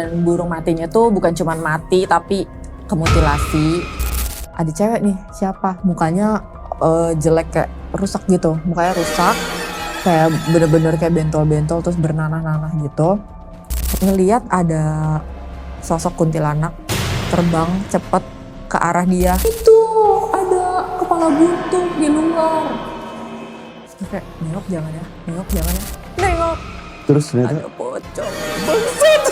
Dan burung matinya tuh bukan cuma mati tapi kemutilasi. Ada cewek nih, siapa? Mukanya jelek kayak rusak gitu. Mukanya rusak, kayak bener-bener kayak bentol-bentol terus bernanah-nanah gitu. Ngeliat ada sosok kuntilanak terbang cepet ke arah dia. Itu ada kepala buntung di luar. Terus kayak nengok jangan ya, nengok jangan ya. Nengok. Terus ternyata Ada pocong. Bangsat.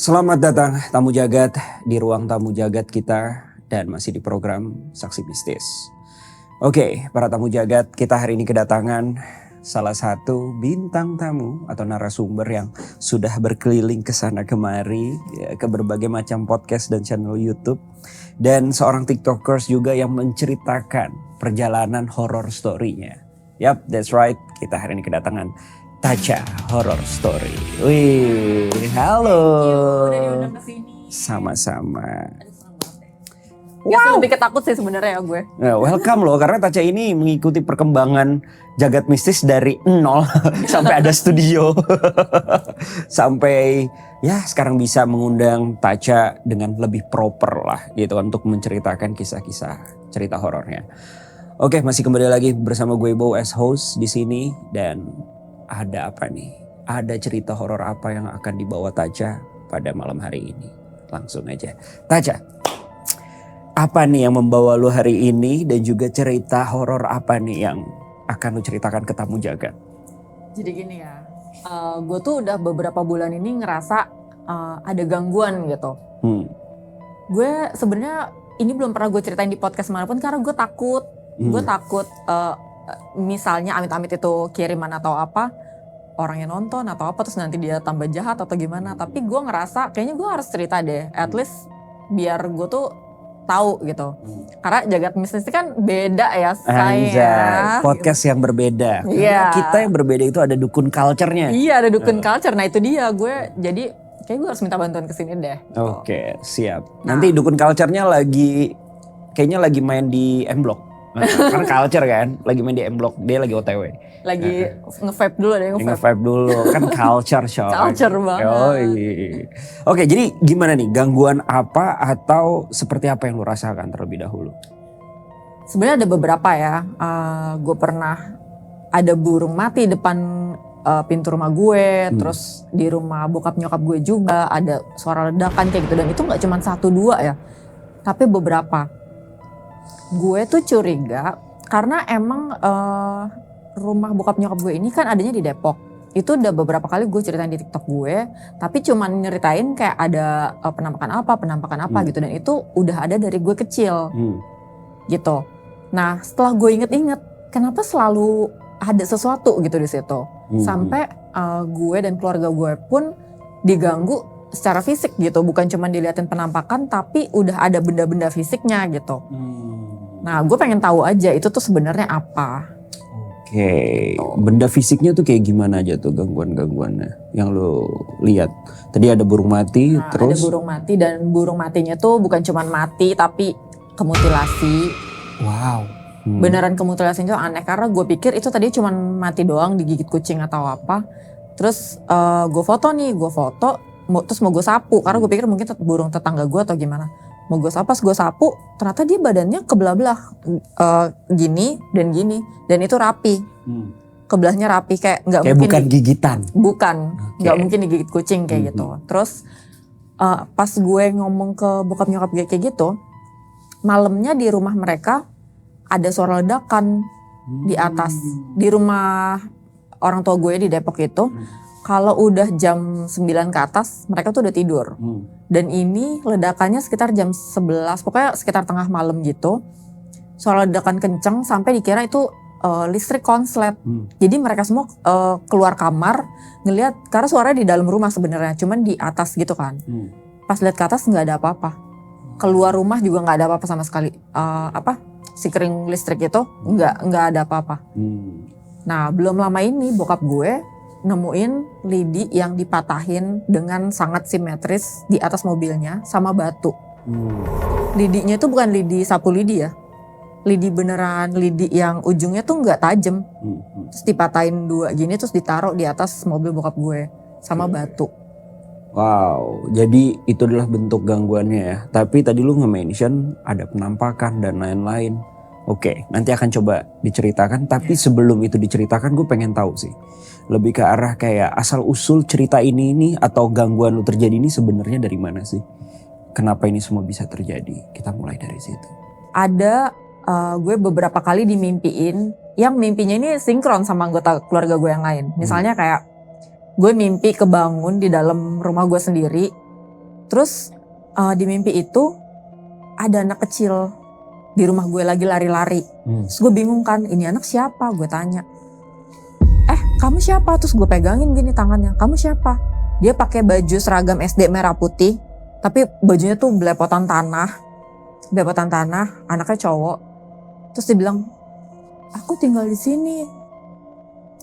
selamat datang tamu jagat di ruang tamu jagat kita dan masih di program Saksi Mistis. Oke, para tamu jagat, kita hari ini kedatangan salah satu bintang tamu atau narasumber yang sudah berkeliling ke sana kemari ya, ke berbagai macam podcast dan channel YouTube, dan seorang TikTokers juga yang menceritakan perjalanan horror story-nya. Yap, that's right. Kita hari ini kedatangan Tacha Horror Story. Wih, halo. Udah diundang ke sini. Sama-sama. Wow. Lebih ketakut sih sebenarnya ya gue. Nah, welcome loh, karena Tacha ini mengikuti perkembangan jagat mistis dari nol sampai ada studio. Sampai ya sekarang bisa mengundang Tacha dengan lebih proper lah gitu kan, untuk menceritakan kisah-kisah cerita horornya. Oke, masih kembali lagi bersama gue Bo as host di sini, dan ada apa nih? Ada cerita horor apa yang akan dibawa Tacha pada malam hari ini? Langsung aja. Tacha, apa nih yang membawa lu hari ini, dan juga cerita horor apa nih yang akan lu ceritakan ke tamu jagat? Jadi gini ya, gue tuh udah beberapa bulan ini ngerasa ada gangguan gitu. Gue sebenarnya ini belum pernah gue ceritain di podcast manapun karena gue takut. Gue takut misalnya amit-amit itu kiriman atau apa, orang yang nonton atau apa terus nanti dia tambah jahat atau gimana. Tapi gue ngerasa kayaknya gue harus cerita deh, at least biar gue tuh tahu gitu. Karena jagat mistis kan beda ya saya. Podcast yang berbeda. Iya. Kita yang berbeda itu ada dukun culture-nya. Iya, ada dukun culture. Nah itu dia, gue jadi kayak gue harus minta bantuan ke sini deh. Oke, siap. Nanti dukun culture-nya kayaknya lagi main di M-Block. Kan culture kan, lagi main di M-Block, dia lagi OTW. Lagi nge-vape dulu deh, Nge-vape dulu, kan culture show. Culture banget. Oke, jadi gimana nih, gangguan apa atau seperti apa yang lu rasakan terlebih dahulu? Sebenarnya ada beberapa ya, gue pernah ada burung mati depan pintu rumah gue, terus di rumah bokap nyokap gue juga ada suara ledakan kayak gitu, dan itu gak cuma 1-2 ya, tapi beberapa. Gue tuh curiga karena emang rumah bokap nyokap gue ini kan adanya di Depok. Itu udah beberapa kali gue ceritain di TikTok gue, tapi cuman nyeritain kayak ada penampakan apa gitu, dan itu udah ada dari gue kecil gitu. Nah setelah gue inget-inget, kenapa selalu ada sesuatu gitu di situ, sampai gue dan keluarga gue pun diganggu secara fisik gitu, bukan cuma diliatin penampakan tapi udah ada benda-benda fisiknya gitu. Nah gue pengen tahu aja itu tuh sebenarnya apa. Oke, benda fisiknya tuh kayak gimana aja tuh gangguan-gangguannya yang lo lihat? Tadi ada burung mati, terus? Ada burung mati, dan burung matinya tuh bukan cuma mati tapi kemutilasi. Wow. Beneran kemutilasinya tuh aneh, karena gue pikir itu tadi cuma mati doang digigit kucing atau apa. Terus gue foto, terus mau gue sapu karena gue pikir mungkin burung tetangga gue atau gimana. Mau gue sapu, pas gue sapu ternyata dia badannya kebelah-belah gini dan itu rapi. Kebelahnya rapi, kayak nggak mungkin bukan gigitan. Bukan, nggak mungkin digigit kucing kayak gitu. Terus pas gue ngomong ke bokap nyokap gue kayak gitu, malamnya di rumah mereka ada suara ledakan di atas. Di rumah orang tua gue di Depok itu, kalau udah jam 9 ke atas mereka tuh udah tidur. Dan ini ledakannya sekitar jam 11, pokoknya sekitar tengah malam gitu. Suara ledakan kenceng sampai dikira itu listrik konslet. Jadi mereka semua keluar kamar ngelihat, karena suaranya di dalam rumah sebenarnya, cuman di atas gitu kan. Pas lihat ke atas nggak ada apa-apa. Keluar rumah juga nggak ada apa-apa sama sekali. Si kering listrik itu nggak ada apa-apa. Nah belum lama ini bokap gue nemuin lidi yang dipatahin dengan sangat simetris di atas mobilnya sama batu. Lidinya itu bukan lidi sapu lidi ya. Lidi beneran, lidi yang ujungnya tuh nggak tajam. Terus dipatahin 2 gini terus ditaruh di atas mobil bokap gue sama batu. Wow, jadi itu adalah bentuk gangguannya ya. Tapi tadi lu nge-mention ada penampakan dan lain-lain. Oke, nanti akan coba diceritakan. Tapi sebelum itu diceritakan gue pengen tahu sih. Lebih ke arah kayak asal usul cerita ini atau gangguan lu terjadi ini sebenarnya dari mana sih? Kenapa ini semua bisa terjadi? Kita mulai dari situ. Ada gue beberapa kali dimimpiin yang mimpinya ini sinkron sama anggota keluarga gue yang lain. Misalnya kayak gue mimpi kebangun di dalam rumah gue sendiri. Terus di mimpi itu ada anak kecil di rumah gue lagi lari-lari. Terus gue bingung kan, ini anak siapa? Gue tanya. Kamu siapa? Terus gue pegangin gini tangannya. Kamu siapa? Dia pakai baju seragam SD merah putih, tapi bajunya tuh belepotan tanah, anaknya cowok. Terus dia bilang, aku tinggal di sini.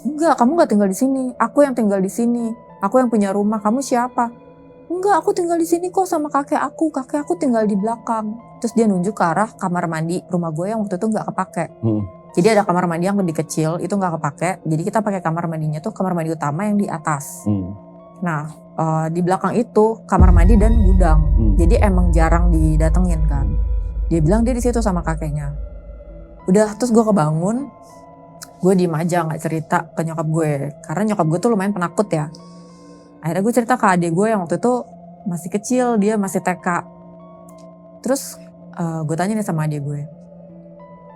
Enggak, kamu nggak tinggal di sini. Aku yang tinggal di sini. Aku yang punya rumah. Kamu siapa? Enggak, aku tinggal di sini kok sama kakek aku. Kakek aku tinggal di belakang. Terus dia nunjuk ke arah kamar mandi rumah gue yang waktu itu nggak kepake. Jadi ada kamar mandi yang lebih kecil, itu nggak kepake. Jadi kita pakai kamar mandinya tuh kamar mandi utama yang di atas. Nah, di belakang itu kamar mandi dan gudang. Jadi emang jarang didatengin kan. Dia bilang dia di situ sama kakeknya. Udah, terus gue kebangun. Gue diem aja nggak cerita ke nyokap gue. Karena nyokap gue tuh lumayan penakut ya. Akhirnya gue cerita ke adik gue yang waktu itu masih kecil, dia masih TK. Terus gue tanya nih sama adik gue.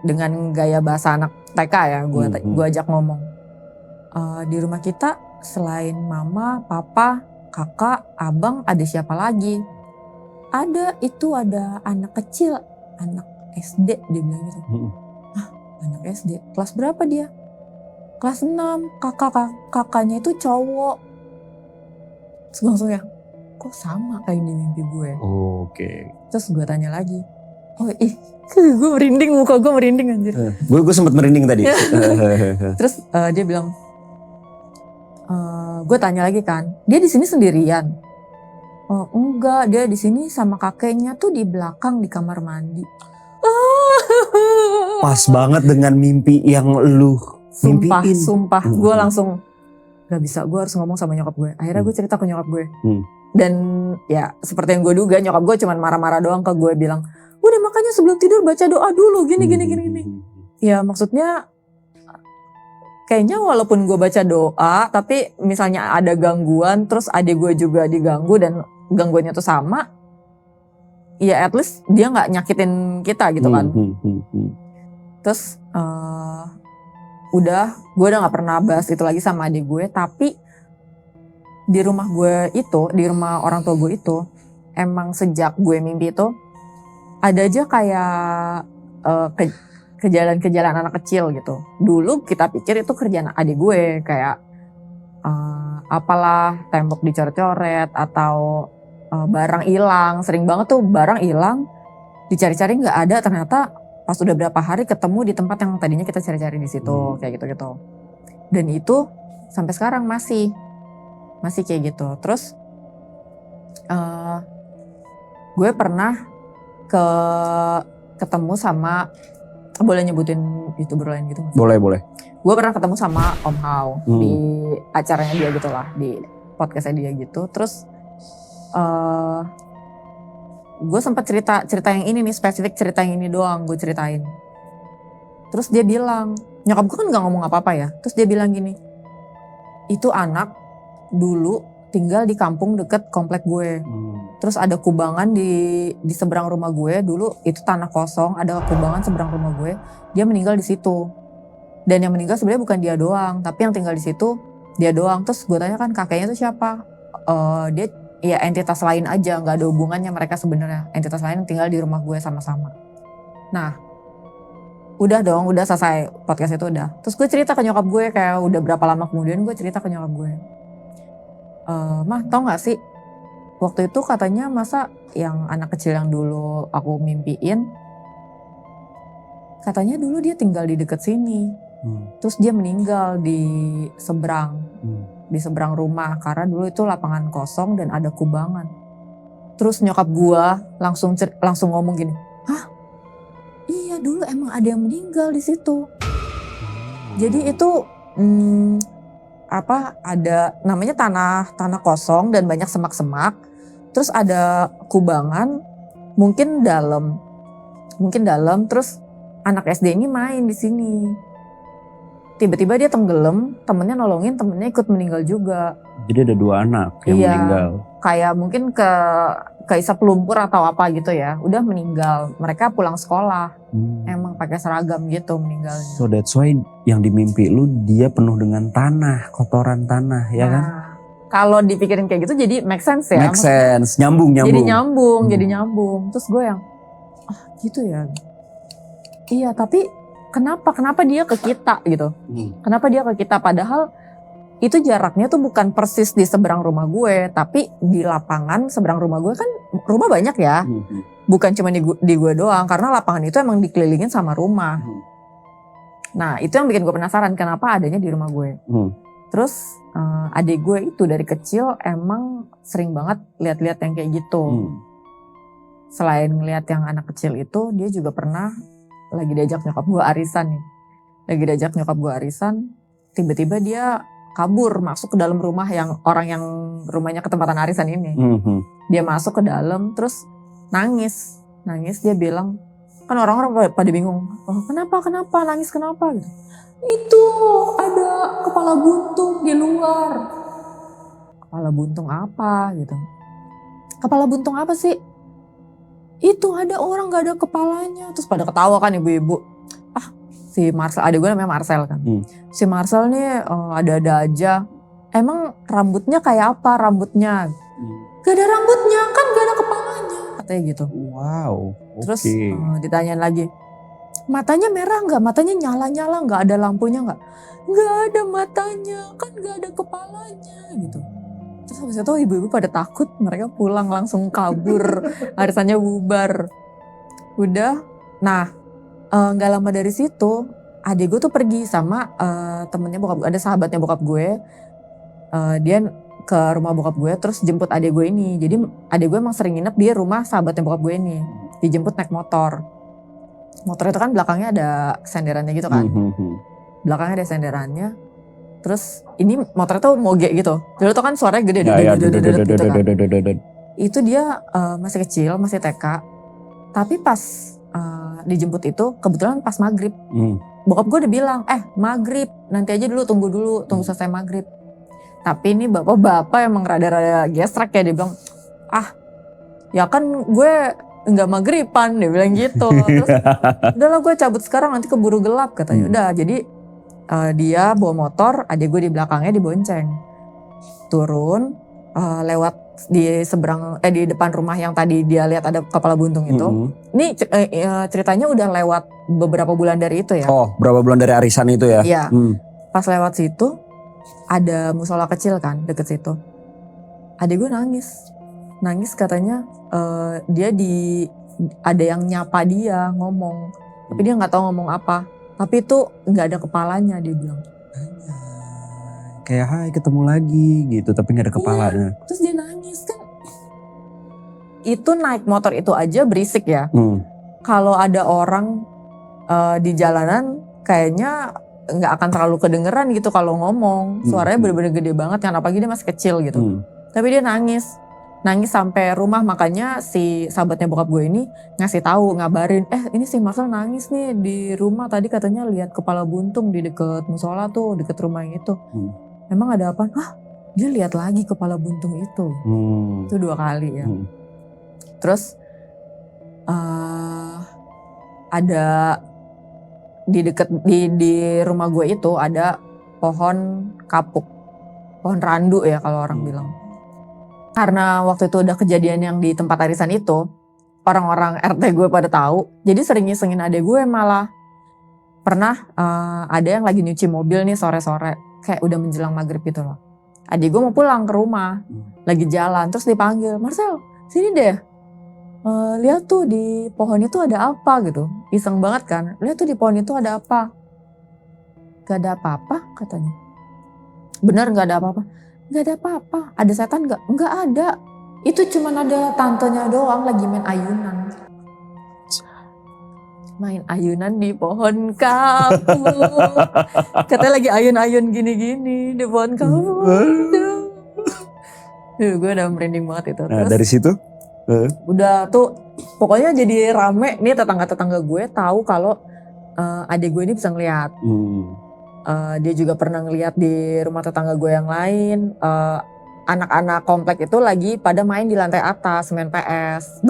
Dengan gaya bahasa anak TK ya, gue ajak ngomong. Di rumah kita selain mama, papa, kakak, abang, ada siapa lagi? Ada anak kecil, anak SD, dia bilang gitu. Hah, anak SD? Kelas berapa dia? Kelas 6, kakaknya itu cowok. Terus gue langsung ya, kok sama kayak di mimpi gue. Oke. Terus gue tanya lagi. Gue merinding, muka gue merinding anjir. Gue sempat merinding tadi. Terus dia bilang, gue tanya lagi kan, dia di sini sendirian? Oh enggak, dia di sini sama kakeknya tuh di belakang di kamar mandi. Pas banget dengan mimpi yang lu mimpiin. Sumpah, gue langsung gak bisa, gue harus ngomong sama nyokap gue. Akhirnya gue cerita ke nyokap gue. Dan ya seperti yang gue duga, nyokap gue cuman marah-marah doang ke gue, bilang, udah makanya sebelum tidur baca doa dulu gini. Ya maksudnya kayaknya walaupun gue baca doa, tapi misalnya ada gangguan, terus adik gue juga diganggu dan gangguannya tuh sama, ya at least dia gak nyakitin kita gitu kan. Terus gue udah gak pernah bahas itu lagi sama adik gue. Tapi di rumah gue itu, di rumah orang tua gue itu, emang sejak gue mimpi itu ada aja kayak kejadian anak kecil gitu. Dulu kita pikir itu kerjaan adik gue, kayak apalah tembok dicoret-coret atau barang hilang. Sering banget tuh barang hilang, dicari-cari nggak ada, ternyata pas udah berapa hari ketemu di tempat yang tadinya kita cari-cari di situ, kayak gitu-gitu. Dan itu sampai sekarang masih kayak gitu. Terus gue pernah ketemu sama, boleh nyebutin youtuber lain gitu? Boleh. Gue pernah ketemu sama Om Hao di acaranya dia gitu lah, di podcastnya dia gitu. Terus gue sempat cerita yang ini nih, spesifik cerita yang ini doang gue ceritain. Terus dia bilang, nyokap gue kan gak ngomong apa-apa ya. Terus dia bilang gini, itu anak dulu tinggal di kampung deket komplek gue. Terus ada kubangan di seberang rumah gue. Dulu itu tanah kosong, ada kubangan seberang rumah gue. Dia meninggal di situ. Dan yang meninggal sebenarnya bukan dia doang, tapi yang tinggal di situ dia doang. Terus gue tanya kan kakeknya itu siapa? Dia ya entitas lain aja, nggak ada hubungannya mereka sebenarnya. Entitas lain yang tinggal di rumah gue sama-sama. Nah, udah selesai podcast itu udah. Terus gue cerita ke nyokap gue, kayak udah berapa lama kemudian gue cerita ke nyokap gue. Mah, tau gak sih, waktu itu katanya masa yang anak kecil yang dulu aku mimpiin, katanya dulu dia tinggal di deket sini. Terus dia meninggal di seberang. di seberang rumah karena dulu itu lapangan kosong dan ada kubangan. Terus nyokap gue langsung ngomong gini, hah? Iya dulu emang ada yang meninggal di situ. Jadi itu ada namanya tanah kosong dan banyak semak-semak. Terus ada kubangan, mungkin dalam. Terus anak SD ini main di sini. Tiba-tiba dia tenggelam, temennya nolongin, temennya ikut meninggal juga. Jadi ada 2 anak yang meninggal. Kayak mungkin keisap lumpur atau apa gitu ya. Udah meninggal. Mereka pulang sekolah. Emang pakai seragam gitu meninggalnya. So that's why yang di mimpi lu dia penuh dengan tanah, kotoran tanah, ya kan? Kalau dipikirin kayak gitu jadi make sense ya. Make sense, nyambung. Jadi nyambung. Terus gue yang, gitu ya. Iya tapi kenapa dia ke kita gitu. Kenapa dia ke kita padahal itu jaraknya tuh bukan persis di seberang rumah gue. Tapi di lapangan seberang rumah gue kan rumah banyak ya. Bukan cuma di gue doang karena lapangan itu emang dikelilingin sama rumah. Nah itu yang bikin gue penasaran kenapa adanya di rumah gue. Terus adik gue itu dari kecil emang sering banget lihat-lihat yang kayak gitu. Selain ngeliat yang anak kecil itu dia juga pernah lagi diajak nyokap gue arisan nih. Tiba-tiba dia kabur masuk ke dalam rumah yang orang yang rumahnya ketempatan arisan ini. Dia masuk ke dalam terus nangis dia bilang, kan orang-orang pada bingung, kenapa nangis kenapa gitu. Itu ada kepala buntung di luar. Kepala buntung apa gitu. Kepala buntung apa sih? Itu ada orang gak ada kepalanya. Terus pada ketawa kan ibu-ibu. Si Marcel, adik gue namanya Marcel kan. Si Marcel nih ada-ada aja. Emang rambutnya kayak apa rambutnya? Gak ada rambutnya kan gak ada kepalanya. Katanya gitu. Wow. Terus ditanyain lagi. Matanya merah gak? Matanya nyala-nyala gak? Ada lampunya gak? Gak ada matanya kan gak ada kepalanya gitu. Terus habis itu ibu-ibu pada takut. Mereka pulang langsung kabur. Arisannya bubar. Udah. Nah gak lama dari situ adik gue tuh pergi sama temennya bokap gue. Ada sahabatnya bokap gue. Dia ke rumah bokap gue terus jemput adik gue ini. Jadi adik gue emang sering nginep di rumah sahabatnya bokap gue ini. Dijemput naik motor. Motor itu kan belakangnya ada senderannya gitu kan. Belakangnya ada senderannya. Terus ini motor itu moge gitu. Dulu tuh kan suaranya gede. Gitu kan. Itu dia masih kecil, masih TK. Tapi pas dijemput itu kebetulan pas maghrib. Bokap gue udah bilang, maghrib nanti aja dulu tunggu selesai maghrib. Tapi ini bapak-bapak emang rada-rada gesrek ya, dia bilang, ya kan gue nggak maghriban, dia bilang gitu. Terus udahlah gue cabut sekarang nanti keburu gelap katanya. Udah jadi dia bawa motor, adik gue di belakangnya dibonceng. Turun lewat di depan rumah yang tadi dia lihat ada kepala buntung itu. Ini ceritanya udah lewat beberapa bulan dari itu ya. Oh, berapa bulan dari arisan itu ya? Iya. Pas lewat situ ada musola kecil kan deket situ. Adik gue nangis katanya dia ada yang nyapa dia ngomong, tapi dia nggak tahu ngomong apa. Tapi itu nggak ada kepalanya dia bilang. Kayak hai ketemu lagi gitu tapi gak ada kepalanya. Terus dia nangis kan. Itu naik motor itu aja berisik ya. Kalau ada orang di jalanan kayaknya gak akan terlalu kedengeran gitu kalau ngomong. Suaranya bener-bener gede banget kan apalagi dia masih kecil gitu. Tapi dia nangis sampai rumah, makanya si sahabatnya bokap gue ini ngasih tahu, ngabarin, ini si Marcel nangis nih di rumah tadi katanya lihat kepala buntung di deket musola tuh, deket rumah yang itu. Emang ada apa? Dia lihat lagi kepala buntung itu. Itu 2 kali ya. Terus ada di rumah gue itu ada pohon kapuk, pohon randu ya kalau orang bilang. Karena waktu itu udah kejadian yang di tempat arisan itu, orang-orang RT gue pada tahu, jadi sering ngisengin adek gue malah. Pernah ada yang lagi nyuci mobil nih sore-sore, kayak udah menjelang maghrib gitu loh. Adik gue mau pulang ke rumah, lagi jalan, terus dipanggil, Marcel sini deh, lihat tuh di pohon itu ada apa gitu. Iseng banget kan, lihat tuh di pohon itu ada apa. Gak ada apa-apa katanya. bener nggak ada apa-apa? Nggak ada apa-apa. Ada setan nggak? Nggak ada. Itu cuman ada tantenya doang lagi main ayunan. Main ayunan di pohon kamu. Katanya lagi ayun-ayun gini-gini di pohon kamu. Gue udah merinding banget itu. Nah Terus dari situ? udah tuh pokoknya jadi rame nih, tetangga-tetangga gue tahu kalau adik gue ini bisa ngeliat. Dia juga pernah ngeliat di rumah tetangga gue yang lain, anak-anak komplek itu lagi pada main di lantai atas, main PS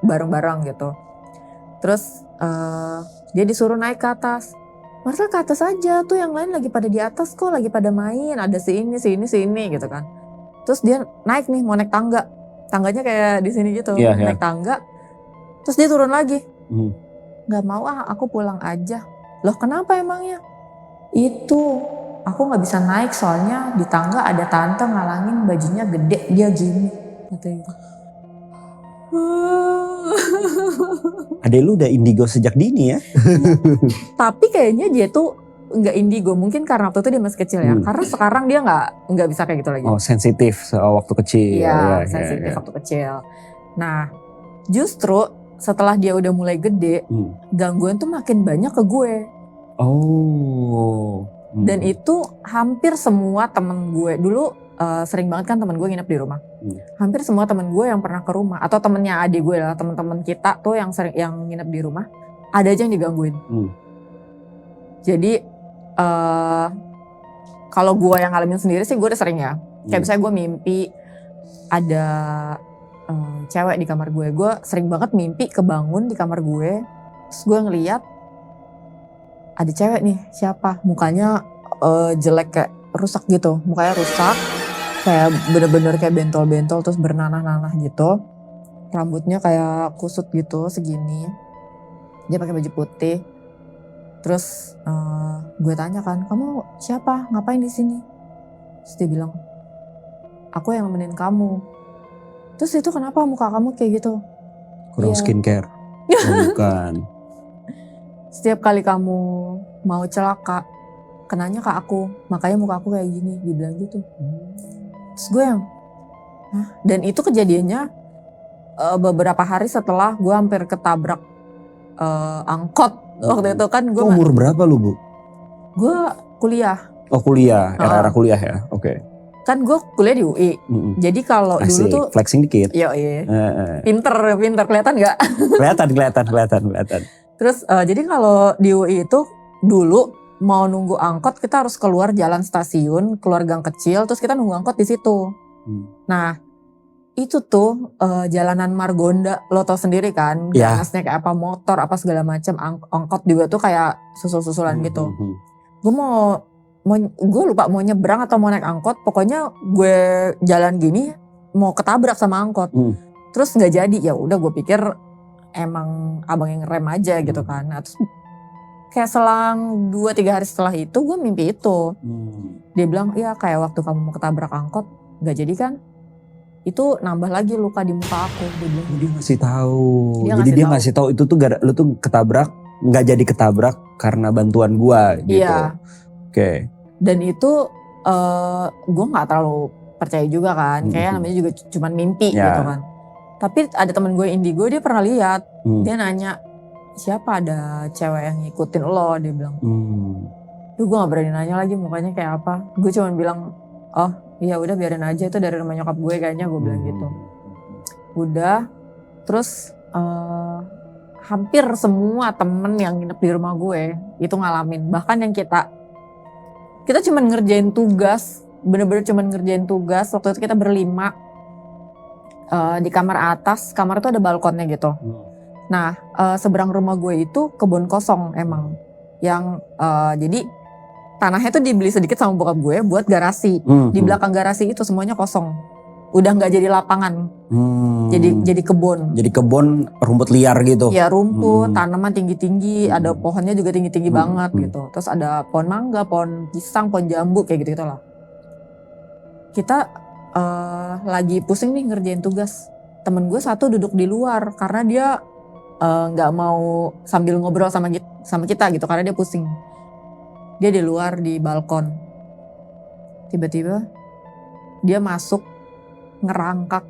bareng-bareng gitu. Terus dia disuruh naik ke atas. Marcel ke atas aja, tuh yang lain lagi pada di atas kok, lagi pada main, ada si ini gitu kan. Terus dia naik nih, mau naik tangga. Tangganya kayak di sini gitu, naik tangga. Terus dia turun lagi. Gak mau aku pulang aja. Loh kenapa emangnya? Itu, aku gak bisa naik soalnya di tangga ada tante ngalangin, bajunya gede, dia gini. Gitu. Adek lu udah indigo sejak dini ya? Tapi kayaknya dia tuh nggak indigo, mungkin karena waktu itu dia masih kecil ya. Karena sekarang dia nggak bisa kayak gitu lagi. Oh sensitif waktu kecil. Iya, sensitif waktu kecil. Nah, justru setelah dia udah mulai gede, gangguan tuh makin banyak ke gue. Oh. Dan itu hampir semua temen gue dulu sering banget kan temen gue nginep di rumah. Hampir semua temen gue yang pernah ke rumah atau temennya adik gue lah, temen-temen kita tuh yang sering yang nginep di rumah, ada aja yang digangguin. Jadi kalau gue yang ngalamin sendiri sih gue udah sering ya. Kayak misalnya gue mimpi ada cewek di kamar gue. Gue sering banget mimpi kebangun di kamar gue. Terus gue ngeliat ada cewek nih, siapa? Mukanya jelek kayak rusak gitu. Mukanya rusak, kayak bener-bener kayak bentol-bentol terus bernanah-nanah gitu. Rambutnya kayak kusut gitu segini. Dia pakai baju putih. Terus gue tanya kan, kamu siapa? Ngapain di sini? Terus dia bilang, aku yang nemenin kamu. Terus itu kenapa muka kamu kayak gitu? Kurang skincare? Bukan. Setiap kali kamu mau celaka, kenanya ke aku, makanya muka aku kayak gini. Dia bilang gitu. Terus gue yang, hah? Dan itu kejadiannya beberapa hari setelah gue hampir ketabrak angkot. Waktu itu kan gue umur berapa lu Bu? Gue kuliah. Oh kuliah, era kuliah ya, oke. Kan gue kuliah di UI. Jadi kalau dulu tuh flexing dikit. Iya. Pinter kelihatan nggak? Kelihatan. Terus jadi kalau di UI itu dulu mau nunggu angkot kita harus keluar jalan stasiun, keluar gang kecil, terus kita nunggu angkot di situ. Nah itu tuh jalanan Margonda, lo tau sendiri kan, ganasnya kayak apa, motor apa segala macam, angkot juga tuh kayak susul-susulan gitu. Gue gue lupa mau nyebrang atau mau naik angkot, pokoknya gue jalan gini mau ketabrak sama angkot. Terus nggak jadi, ya udah gue pikir emang abang yang ngerem aja gitu kan. Nah, terus kayak selang 2-3 hari setelah itu gue mimpi itu. Dia bilang, iya kayak waktu kamu mau ketabrak angkot, nggak jadi kan? Itu nambah lagi luka di muka aku. Dia bilang, dia ngasih tahu. Jadi dia ngasih tahu itu tuh lu tuh ketabrak, nggak jadi ketabrak karena bantuan gua gitu. Iya. Oke. Dan itu gue nggak terlalu percaya juga kan, kayak namanya juga cuman mimpi gitu kan. Tapi ada temen gue indigo, dia pernah lihat, dia nanya siapa ada cewek yang ngikutin lo, dia bilang. Duh gue nggak berani nanya lagi mukanya kayak apa. Gue cuman bilang, oh iya udah biarin aja itu dari rumah nyokap gue kayaknya, gue bilang gitu. Udah, terus hampir semua temen yang nginep di rumah gue itu ngalamin. Bahkan yang kita cuman ngerjain tugas, bener-bener cuman ngerjain tugas. Waktu itu kita berlima di kamar atas, kamar itu ada balkonnya gitu. Nah seberang rumah gue itu kebun kosong emang. Yang jadi tanahnya tuh dibeli sedikit sama bokap gue buat garasi. Di belakang garasi itu semuanya kosong. Udah gak jadi lapangan. Jadi kebun. Jadi kebun rumput liar gitu. Iya rumput, tanaman tinggi-tinggi, ada pohonnya juga tinggi-tinggi banget gitu. Terus ada pohon mangga, pohon pisang, pohon jambu kayak gitu-gitu lah. Kita lagi pusing nih ngerjain tugas. Temen gue satu duduk di luar karena dia gak mau sambil ngobrol sama kita gitu karena dia pusing. Dia di luar di balkon. tiba-tiba dia masuk ngerangkak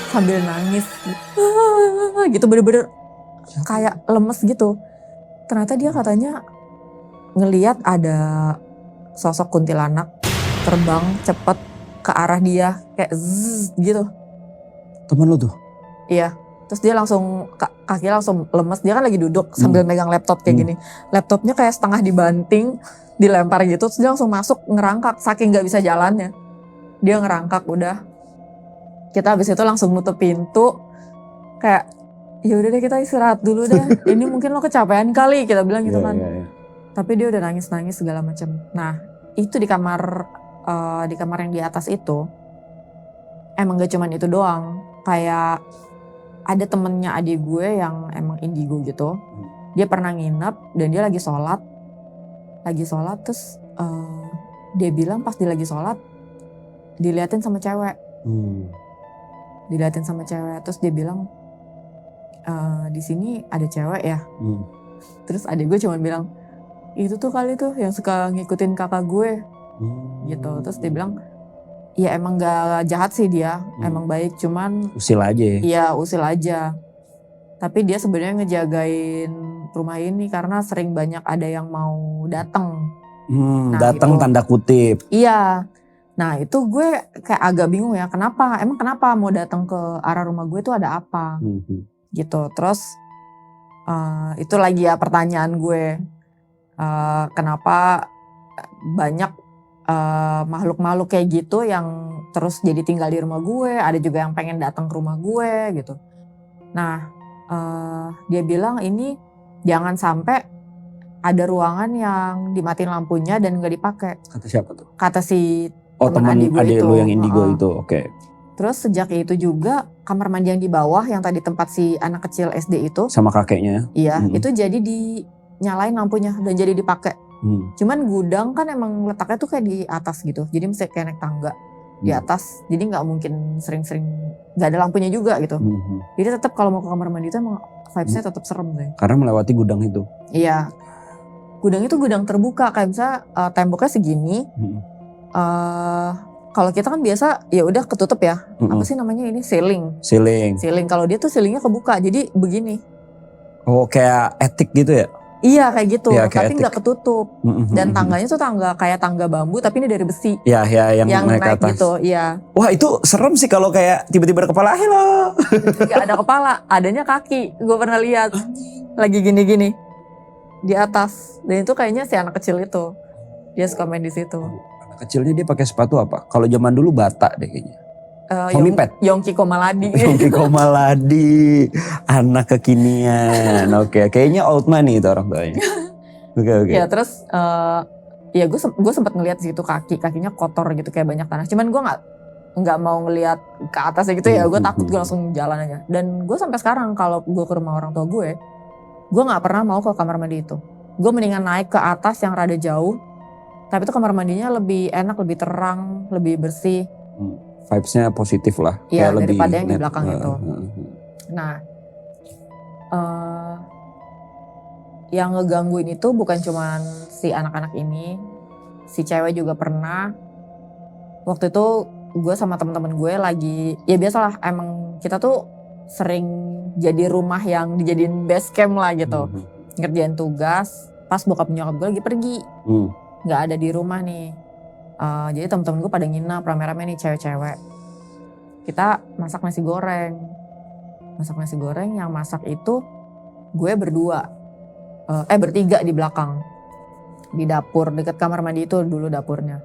sambil nangis gitu, bener-bener kayak lemes gitu. Ternyata dia katanya ngeliat ada sosok kuntilanak terbang cepet ke arah dia kayak zzz gitu. Temen lu tuh? Iya. Terus dia langsung kaki langsung lemes. Dia kan lagi duduk sambil megang laptop kayak gini. Laptopnya kayak setengah dibanting, dilempar gitu. Terus dia langsung masuk ngerangkak saking gak bisa jalannya. Dia ngerangkak udah. Kita habis itu langsung nutup pintu. Kayak ya udah deh kita istirahat dulu deh. Ini mungkin lo kecapean kali kita bilang gitu kan. Tapi dia udah nangis-nangis segala macam. Nah itu di kamar yang di atas itu emang gak cuman itu doang. Kayak ada temennya adik gue yang emang indigo gitu. Dia pernah nginep dan dia lagi sholat terus dia bilang pas dia lagi sholat diliatin sama cewek. Diliatin sama cewek terus dia bilang di sini ada cewek ya. Terus adik gue cuma bilang itu tuh kali tuh yang suka ngikutin kakak gue gitu. Terus dia bilang ya emang gak jahat sih dia, emang baik, cuman usil aja ya? Iya usil aja. Tapi dia sebenarnya ngejagain rumah ini karena sering banyak ada yang mau datang. Nah, datang itu, tanda kutip. Iya. Nah itu gue kayak agak bingung ya, kenapa mau datang ke arah rumah gue itu ada apa? Gitu. Terus itu lagi ya pertanyaan gue, kenapa banyak makhluk-makhluk kayak gitu yang terus jadi tinggal di rumah gue, ada juga yang pengen datang ke rumah gue gitu. Nah dia bilang ini jangan sampai ada ruangan yang dimatiin lampunya dan gak dipakai. Kata siapa tuh? Kata si teman adik lu yang indigo itu, oke. Terus sejak itu juga kamar mandi yang di bawah yang tadi tempat si anak kecil SD itu sama kakeknya. Iya, itu jadi dinyalain lampunya dan jadi dipakai. Cuman gudang kan emang letaknya tuh kayak di atas gitu. Jadi mesti kayak naik tangga di atas. Jadi gak mungkin sering-sering gak ada lampunya juga gitu. Jadi tetap kalau mau ke kamar mandi itu emang vibesnya tetap serem deh. Karena melewati gudang itu. Iya. Gudang itu gudang terbuka kayak misalnya temboknya segini. Kalau kita kan biasa ya udah ketutup ya. Apa sih namanya ini? Ceiling. Kalau dia tuh ceilingnya kebuka. Jadi begini. Oh kayak etik gitu ya? Iya kayak gitu, ya, tapi nggak ketutup. Dan tangganya tuh kayak tangga bambu, tapi ini dari besi. Ya yang naik ke atas. Gitu, iya. Wah itu serem sih kalau kayak tiba-tiba ada kepala, hello. Gak ada kepala, adanya kaki. Gue pernah lihat lagi gini-gini di atas. Dan itu kayaknya si anak kecil itu, dia suka main di situ. Anak kecilnya dia pakai sepatu apa? Kalau zaman dulu bata deh kayaknya. Homipet. Yongki Komaladi. Yongki Komaladi. Anak kekinian. Oke. Kayaknya old money itu orang tuanya. Oke. Ya terus ya gue sempat ngeliat di situ kakinya kotor gitu kayak banyak tanah. Cuman gue nggak mau ngeliat ke atasnya gitu ya. Gue takut, gue langsung jalan aja. Dan gue sampai sekarang kalau gue ke rumah orang tua gue nggak pernah mau ke kamar mandi itu. Gue mendingan naik ke atas yang rada jauh. Tapi itu kamar mandinya lebih enak, lebih terang, lebih bersih. Vibes-nya positif lah. Iya daripada yang di belakang itu. Nah yang ngegangguin itu bukan cuman si anak-anak ini. Si cewek juga pernah. Waktu itu gue sama teman-teman gue lagi, ya biasalah emang kita tuh sering jadi rumah yang dijadiin base camp lah gitu. Ngerjain tugas, pas bokap nyokap gue lagi pergi. Gak ada di rumah nih. Jadi temen-temen gue pada nginap rame-rame nih cewek-cewek. Kita masak nasi goreng. Yang masak itu gue bertiga di belakang. Di dapur deket kamar mandi itu dulu dapurnya.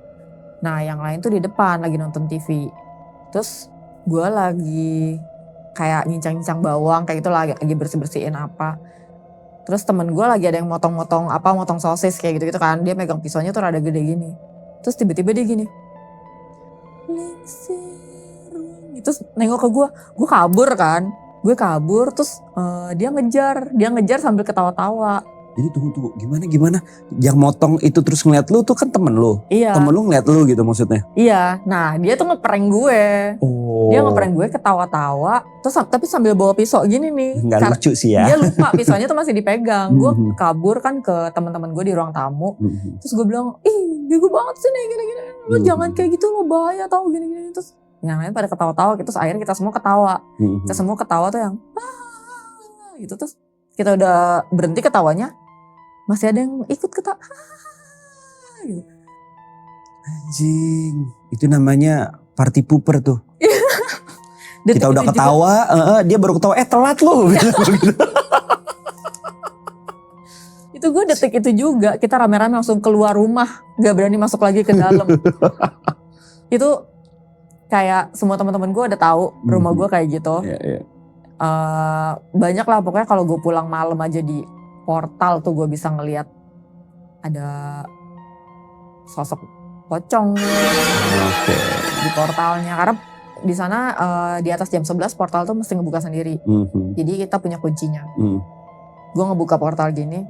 Nah yang lain tuh di depan lagi nonton TV. Terus gue lagi kayak nyincang-nyincang bawang kayak gitu lagi bersih-bersihin apa. Terus temen gue lagi ada yang motong sosis kayak gitu-gitu kan. Dia megang pisaunya tuh rada gede gini. Terus tiba-tiba dia gini. Terus nengok ke gue kabur kan. Terus dia ngejar sambil ketawa-tawa. Jadi tunggu, gimana? Yang motong itu terus ngeliat lu tuh kan temen lu. Iya. Temen lu ngeliat lu gitu maksudnya? Iya, nah dia tuh ngeprank gue. Dia ngeprank gue ketawa-tawa, terus tapi sambil bawa pisau gini nih. Nggak lucu sih ya. Dia lupa pisaunya tuh masih dipegang. Gue kabur kan ke teman-teman gue di ruang tamu. Terus gue bilang, bego banget sih nih gini-gini, lo jangan kayak gitu, lo bahaya tau gini-gini. Terus yang lain pada ketawa-tawa gitu, terus akhirnya kita semua ketawa. Kita semua ketawa tuh yang gitu, terus kita udah berhenti ketawanya, masih ada yang ikut ketawa gitu. Anjing, itu namanya party pooper tuh. Detik Kita udah itu juga- ketawa, dia baru ketawa, telat lo. itu gue detik itu juga kita rame-rame langsung keluar rumah, gak berani masuk lagi ke dalam. Itu kayak semua teman-teman gue udah tahu rumah gue kayak gitu. Iya, iya. Banyak lah pokoknya kalau gue pulang malam aja di portal tuh gue bisa ngelihat ada sosok pocong Oke. di portalnya, karena di sana di atas jam 11 portal tuh mesti ngebuka sendiri. Jadi kita punya kuncinya. Gue ngebuka portal gini,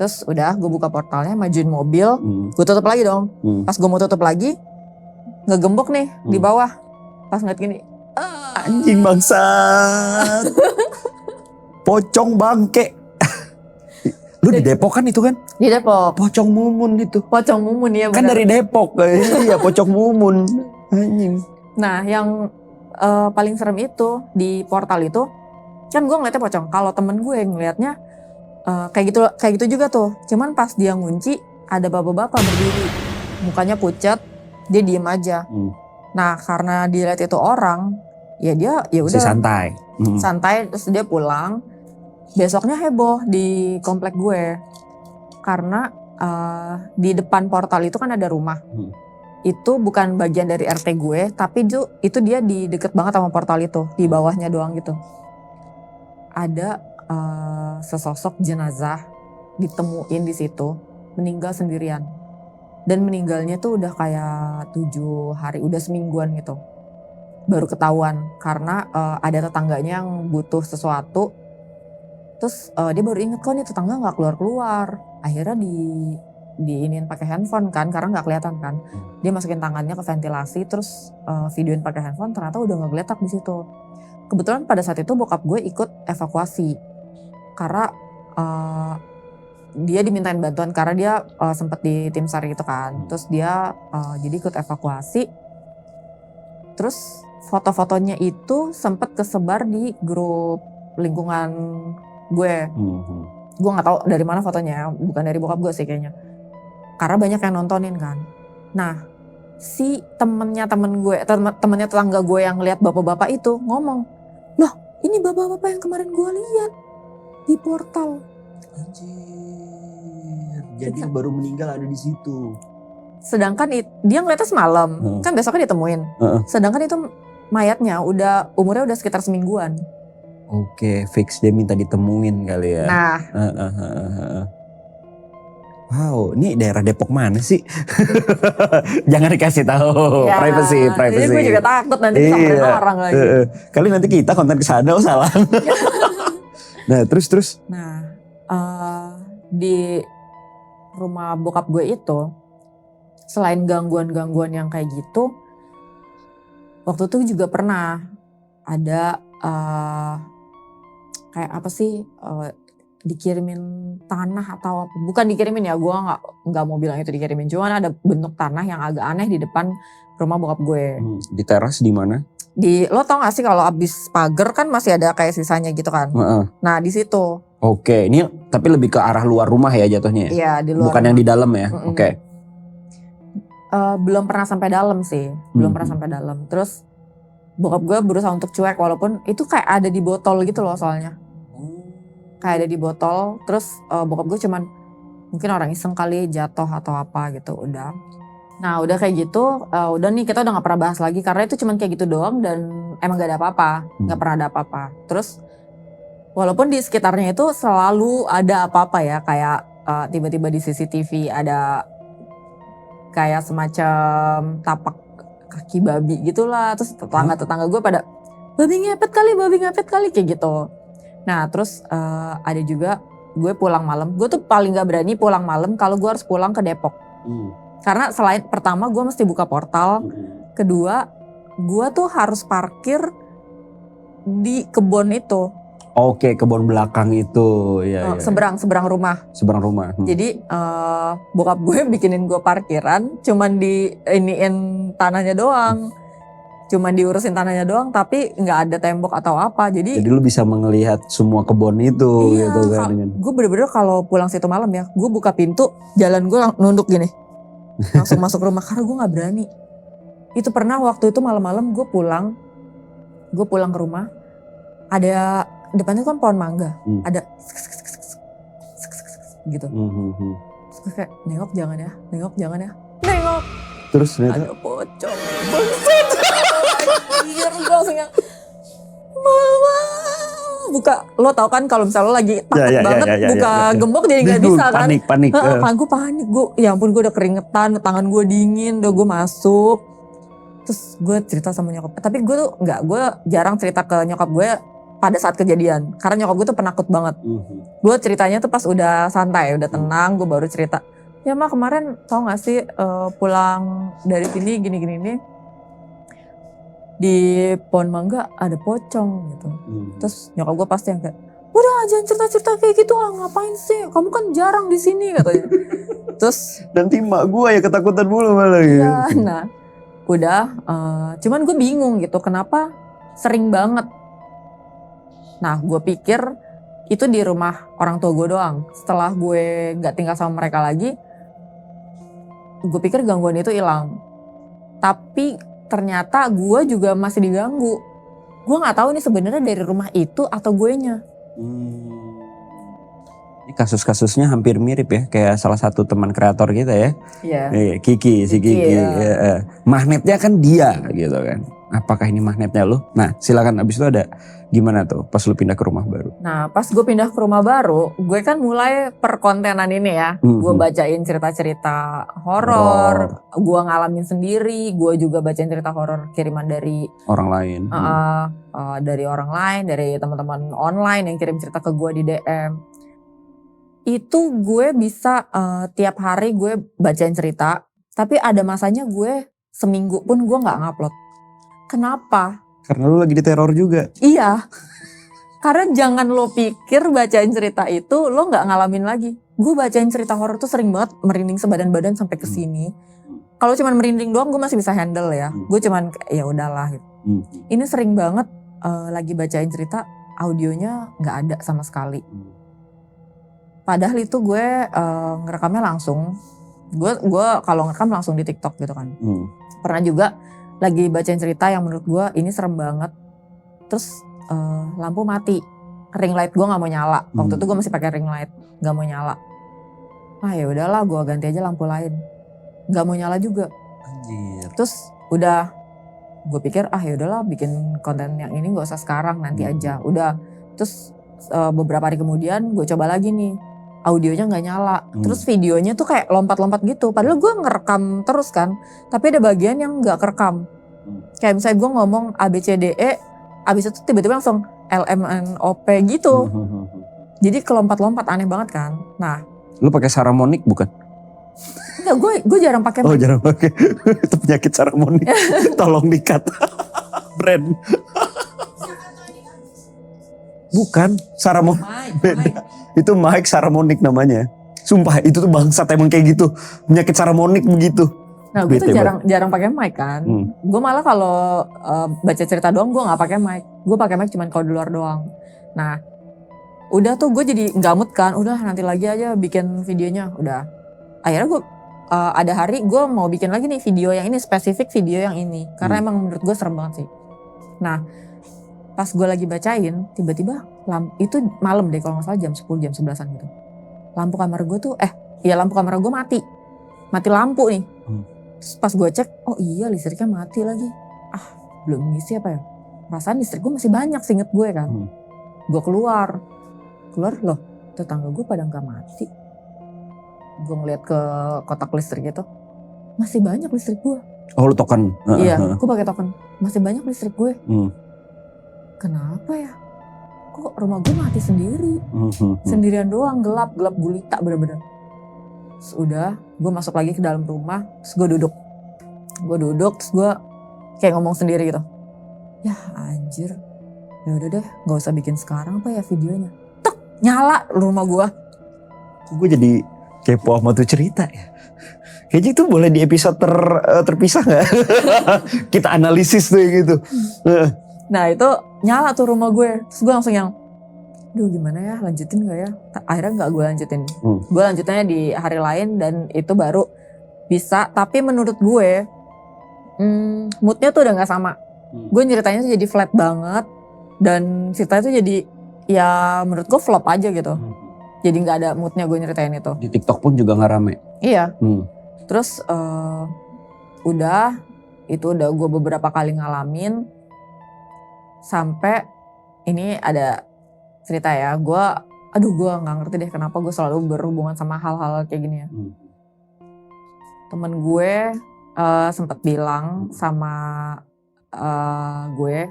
terus udah gue buka portalnya, majuin mobil, gue tutup lagi dong. Pas gue mau tutup lagi, ngegembok nih di bawah. Pas ngeliat gini, Anjing bangsat. Pocong bangke. Lu di Depok kan itu kan? di Depok. Pocong Mumun itu. Pocong Mumun ya Kan bener. dari Depok. Iya, Pocong Mumun. Anjing. Nah yang paling serem itu di portal itu, kan gue ngeliatnya pocong. Kalau temen gue ngeliatnya kayak gitu juga tuh. Cuman pas dia ngunci ada bapak-bapak berdiri, mukanya pucat, dia diem aja. Nah karena dilihat itu orang, ya dia ya Masih udah santai. santai, terus dia pulang. Besoknya heboh di komplek gue karena di depan portal itu kan ada rumah. Itu bukan bagian dari RT gue, tapi itu dia di deket banget sama portal itu, di bawahnya doang gitu. Ada sesosok jenazah ditemuin di situ, meninggal sendirian. Dan meninggalnya tuh udah kayak 7 hari, udah semingguan gitu. Baru ketahuan karena ada tetangganya yang butuh sesuatu. Terus dia baru inget kok nih tetangga nggak keluar. Akhirnya diinin pakai handphone kan, karena nggak kelihatan kan. Dia masukin tangannya ke ventilasi, terus videoin pakai handphone, ternyata udah ngegeletak di situ. Kebetulan pada saat itu bokap gue ikut evakuasi karena dia dimintain bantuan karena dia sempet di tim SAR gitu kan. Terus dia jadi ikut evakuasi. Terus foto-fotonya itu sempet kesebar di grup lingkungan gue. Gue nggak tahu dari mana fotonya, bukan dari bokap gue sih kayaknya. Karena banyak yang nontonin kan. Nah, si temennya tetangga gue yang lihat bapak-bapak itu ngomong, "Loh, ini bapak-bapak yang kemarin gue lihat di portal." Anjir. Jadi baru meninggal ada di situ. Sedangkan dia ngeliatnya semalam, kan besoknya ditemuin. Sedangkan itu mayatnya umurnya udah sekitar semingguan. Oke, fix dia minta ditemuin kali ya. Nah, wow, ini daerah Depok mana sih? Jangan dikasih tahu. ya, Privacy. Jadi gue juga takut nanti disamperin orang lagi. Kali nanti kita konten kesana, salah. Nah, terus. Nah, di rumah bokap gue itu, selain gangguan-gangguan yang kayak gitu, waktu itu juga pernah ada kayak apa sih, dikirimin tanah atau apa. Bukan dikirimin ya, gue nggak mau bilang itu dikirimin. Cuman ada bentuk tanah yang agak aneh di depan rumah bokap gue. Di teras di mana? Lo tau gak sih kalau abis pagar kan masih ada kayak sisanya gitu kan. Nah di situ. Oke, ini tapi lebih ke arah luar rumah ya jatuhnya. Iya di luar. Bukan rumah. yang di dalam ya. Oke. Belum pernah sampai dalam sih. Belum pernah sampai dalam. Terus bokap gue berusaha untuk cuek, walaupun itu kayak ada di botol gitu loh soalnya. Kayak ada di botol. Terus bokap gue cuman mungkin orang iseng kali jatuh atau apa gitu, udah. Nah udah kayak gitu, udah nih kita udah gak pernah bahas lagi karena itu cuman kayak gitu doang dan emang gak ada apa-apa, gak pernah ada apa-apa. Terus walaupun di sekitarnya itu selalu ada apa-apa ya, kayak tiba-tiba di CCTV ada kayak semacam tapak kaki babi gitulah. Terus tetangga-tetangga gue pada babi ngepet kali kayak gitu. Nah terus ada juga gue pulang malam, gue tuh paling gak berani pulang malam kalau gue harus pulang ke Depok. Karena selain pertama gue mesti buka portal, kedua gue tuh harus parkir di kebun itu. Oke, kebun belakang itu. Ya, ya. Seberang rumah. Seberang rumah. Jadi bokap gue bikinin gue parkiran, cuman iniin tanahnya doang. Cuman diurusin tanahnya doang, tapi nggak ada tembok atau apa. Jadi lu bisa melihat semua kebun itu iya, gitu kan. gue bener-bener kalau pulang situ malam ya, gue buka pintu, jalan gue nunduk gini. Langsung masuk rumah karena gue nggak berani. Itu pernah waktu itu malam-malam gue pulang ke rumah, ada depannya kan pohon mangga, ada gitu. Terus gue kayak nengok jangan ya, nengok. Terus ada pocong, bangset. Anjir, gue langsung yang mama buka. Lo tau kan kalau misalnya lo lagi takut banget buka gembok jadi nggak bisa kan? Panik. Gue panik, ya ampun gue udah keringetan, tangan gue dingin, udah gue masuk. Terus gue cerita sama nyokap, tapi gue tuh gue jarang cerita ke nyokap gue pada saat kejadian, karena nyokap gue tuh penakut banget. Gue ceritanya tuh pas udah santai, udah tenang, gue baru cerita. Ya mah kemarin tau gak sih pulang dari sini gini-gini nih, di pohon mangga ada pocong gitu. Terus nyokap gue pasti yang kayak, udah jangan cerita-cerita kayak gitu ngapain sih, kamu kan jarang di sini katanya. Terus nanti mak gue ya ketakutan mulu malah gitu. Iya, nah udah, cuman gue bingung gitu kenapa sering banget. Nah gue pikir itu di rumah orang tua gue doang. Setelah gue gak tinggal sama mereka lagi, gue pikir gangguan itu hilang. Tapi ternyata gue juga masih diganggu. Gue gak tahu ini sebenarnya dari rumah itu atau guenya. Ini kasus-kasusnya hampir mirip ya, kayak salah satu teman kreator kita ya. Iya. Kiki. Ya. Magnetnya kan dia gitu kan. Apakah ini magnetnya lo? Nah silakan, abis itu ada gimana tuh pas lu pindah ke rumah baru? Nah pas gue pindah ke rumah baru, gue kan mulai perkontenan ini ya. Gue bacain cerita-cerita horor, gue ngalamin sendiri, gue juga bacain cerita horor kiriman dari orang lain. Dari orang lain, dari teman-teman online yang kirim cerita ke gue di DM. Itu gue bisa tiap hari gue bacain cerita, tapi ada masanya gue seminggu pun gue gak ngupload. Kenapa? Karena lu lagi diteror juga. Iya, karena jangan lo pikir bacain cerita itu lo gak ngalamin lagi. Gue bacain cerita horor tuh sering banget merinding sebadan-badan sampai ke sini. Kalau cuman merinding doang gue masih bisa handle ya. Gue cuman ya udahlah gitu. Ini sering banget lagi bacain cerita audionya gak ada sama sekali. Padahal itu gue ngerekamnya langsung. Gue kalau ngerekam langsung di TikTok gitu kan. Pernah juga lagi bacain cerita yang menurut gue ini serem banget. Terus lampu mati, ring light gue nggak mau nyala. Waktu itu gue masih pakai ring light, nggak mau nyala. Ya udahlah, gue ganti aja lampu lain. Nggak mau nyala juga. Anjir. Terus udah, gue pikir ya udahlah bikin konten yang ini nggak usah sekarang, nanti aja. Udah, terus beberapa hari kemudian gue coba lagi nih. Audionya gak nyala, terus videonya tuh kayak lompat-lompat gitu. Padahal gue ngerekam terus kan, tapi ada bagian yang gak kerekam. Kayak misalnya gue ngomong ABCDE, abis itu tiba-tiba langsung LMNOP gitu. Jadi kelompat-lompat, aneh banget kan. Nah, lu pakai Saramonic bukan? Enggak, gue jarang pakai. Oh jarang pakai, itu penyakit Saramonic. Tolong di-cut. Brand. Bukan, Saramonic beda. Itu Mike Saramonic namanya. Sumpah itu tuh bangsat emang kayak gitu. Penyakit Saramonic begitu. Nah gue tuh jarang pakai mic kan. Gue malah kalau baca cerita doang gue gak pakai mic. Gue pakai mic cuman kalau di luar doang. Nah udah tuh gue jadi gamut kan. Udah nanti lagi aja bikin videonya. Udah. Akhirnya gue ada hari gue mau bikin lagi nih video yang ini. Spesifik video yang ini. Karena emang menurut gue serem banget sih. Nah pas gue lagi bacain, tiba-tiba itu malam deh kalau nggak salah jam 10 jam 11-an gitu. Lampu kamar gue tuh lampu kamar gue mati lampu nih. Terus pas gue cek, oh iya listriknya mati lagi. Belum ngisi apa ya? Perasaan listrik gue masih banyak seinget gue kan. Gue keluar loh, tetangga gue pada nggak mati. Gue ngeliat ke kotak listrik itu, masih banyak listrik gue. Oh lu token? Iya, gue pakai token. Masih banyak listrik gue. Kenapa ya? Kok rumah gue mati sendiri? Sendirian doang, gelap gulita bener-bener. Terus udah, gue masuk lagi ke dalam rumah, terus gue duduk, terus gue kayak ngomong sendiri gitu. Ya anjir, Ya udah deh, nggak usah bikin sekarang apa ya videonya. Tek, nyala rumah gue. Gue jadi kepo sama tuh cerita ya. Kayaknya itu boleh di episode terpisah gak? Kita analisis tuh gitu. Nah itu nyala tuh rumah gue. Terus gue langsung yang, duh gimana ya, lanjutin gak ya? Akhirnya gak gue lanjutin. Gue lanjutannya di hari lain dan itu baru bisa. Tapi menurut gue, moodnya tuh udah gak sama. Gue nyeritainnya tuh jadi flat banget. Dan ceritanya tuh jadi, ya menurut gue flop aja gitu. Jadi gak ada moodnya gue nyeritain itu. Di TikTok pun juga gak rame. Iya. Terus itu udah gue beberapa kali ngalamin. Sampai ini ada cerita ya, gue gak ngerti deh kenapa gue selalu berhubungan sama hal-hal kayak gini ya. Temen gue sempat bilang sama gue,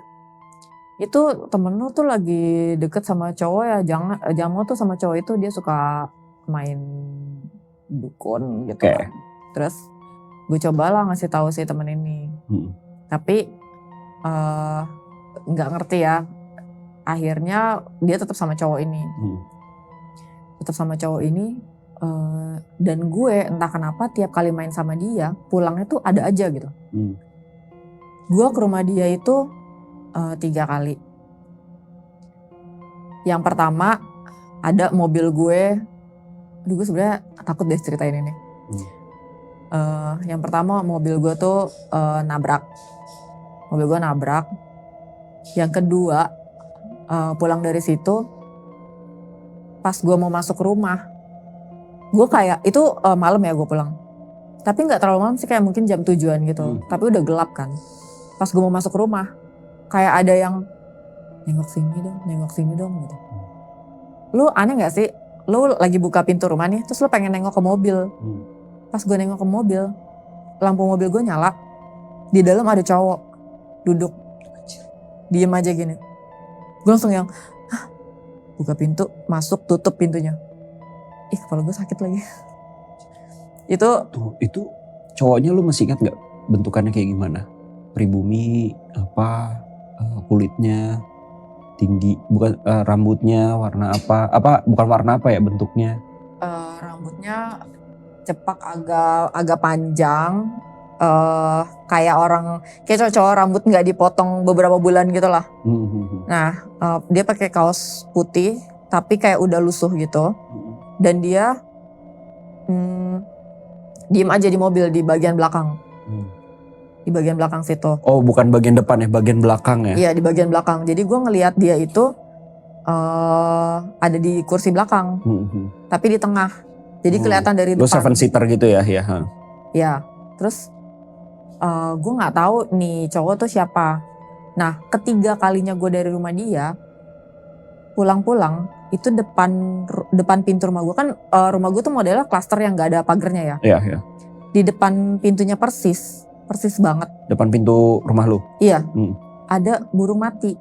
itu temen lu tuh lagi deket sama cowok ya, jangan mau tuh sama cowok itu, dia suka main dukun gitu kan. Terus gue cobalah ngasih tahu si temen ini, tapi nggak ngerti ya. Akhirnya dia tetap sama cowok ini, dan gue entah kenapa tiap kali main sama dia pulangnya tuh ada aja gitu. Gue ke rumah dia itu 3 kali. Yang pertama ada mobil gue, gue sebenarnya takut deh ceritain ini. Yang pertama mobil gue tuh nabrak. Yang kedua pulang dari situ, pas gue mau masuk rumah, gue kayak itu malam ya gue pulang. Tapi nggak terlalu malam sih, kayak mungkin jam 7-an gitu. Tapi udah gelap kan. Pas gue mau masuk rumah, kayak ada yang nengok sini dong gitu. Lu aneh nggak sih? Lu lagi buka pintu rumah nih, terus lu pengen nengok ke mobil. Pas gue nengok ke mobil, lampu mobil gue nyala. Di dalam ada cowok duduk, diem aja gini. Gue langsung yang, buka pintu, masuk, tutup pintunya. Ih, kepala gue sakit lagi. Itu cowoknya lu masih ingat nggak bentukannya kayak gimana? Pribumi, apa, kulitnya tinggi, bukan rambutnya warna apa? Bukan warna apa ya bentuknya? Rambutnya cepak agak panjang, kayak cowok rambut nggak dipotong beberapa bulan gitu lah. Nah, dia pakai kaos putih tapi kayak udah lusuh gitu, dan dia diem aja di mobil di bagian belakang, di bagian belakang situ. Oh, bukan bagian depan ya, bagian belakang ya? Iya, di bagian belakang. Jadi gue ngelihat dia itu ada di kursi belakang, tapi di tengah. Jadi kelihatan dari depan. Lu 7-seater gitu ya? Ya, terus gue nggak tahu nih cowok tuh siapa. Nah, ketiga kalinya gue dari rumah dia, pulang-pulang itu depan pintu rumah gue kan, rumah gue tuh modelnya klaster yang nggak ada pagernya ya. Iya. Di depan pintunya persis banget. Depan pintu rumah lu? Iya. Ada burung mati.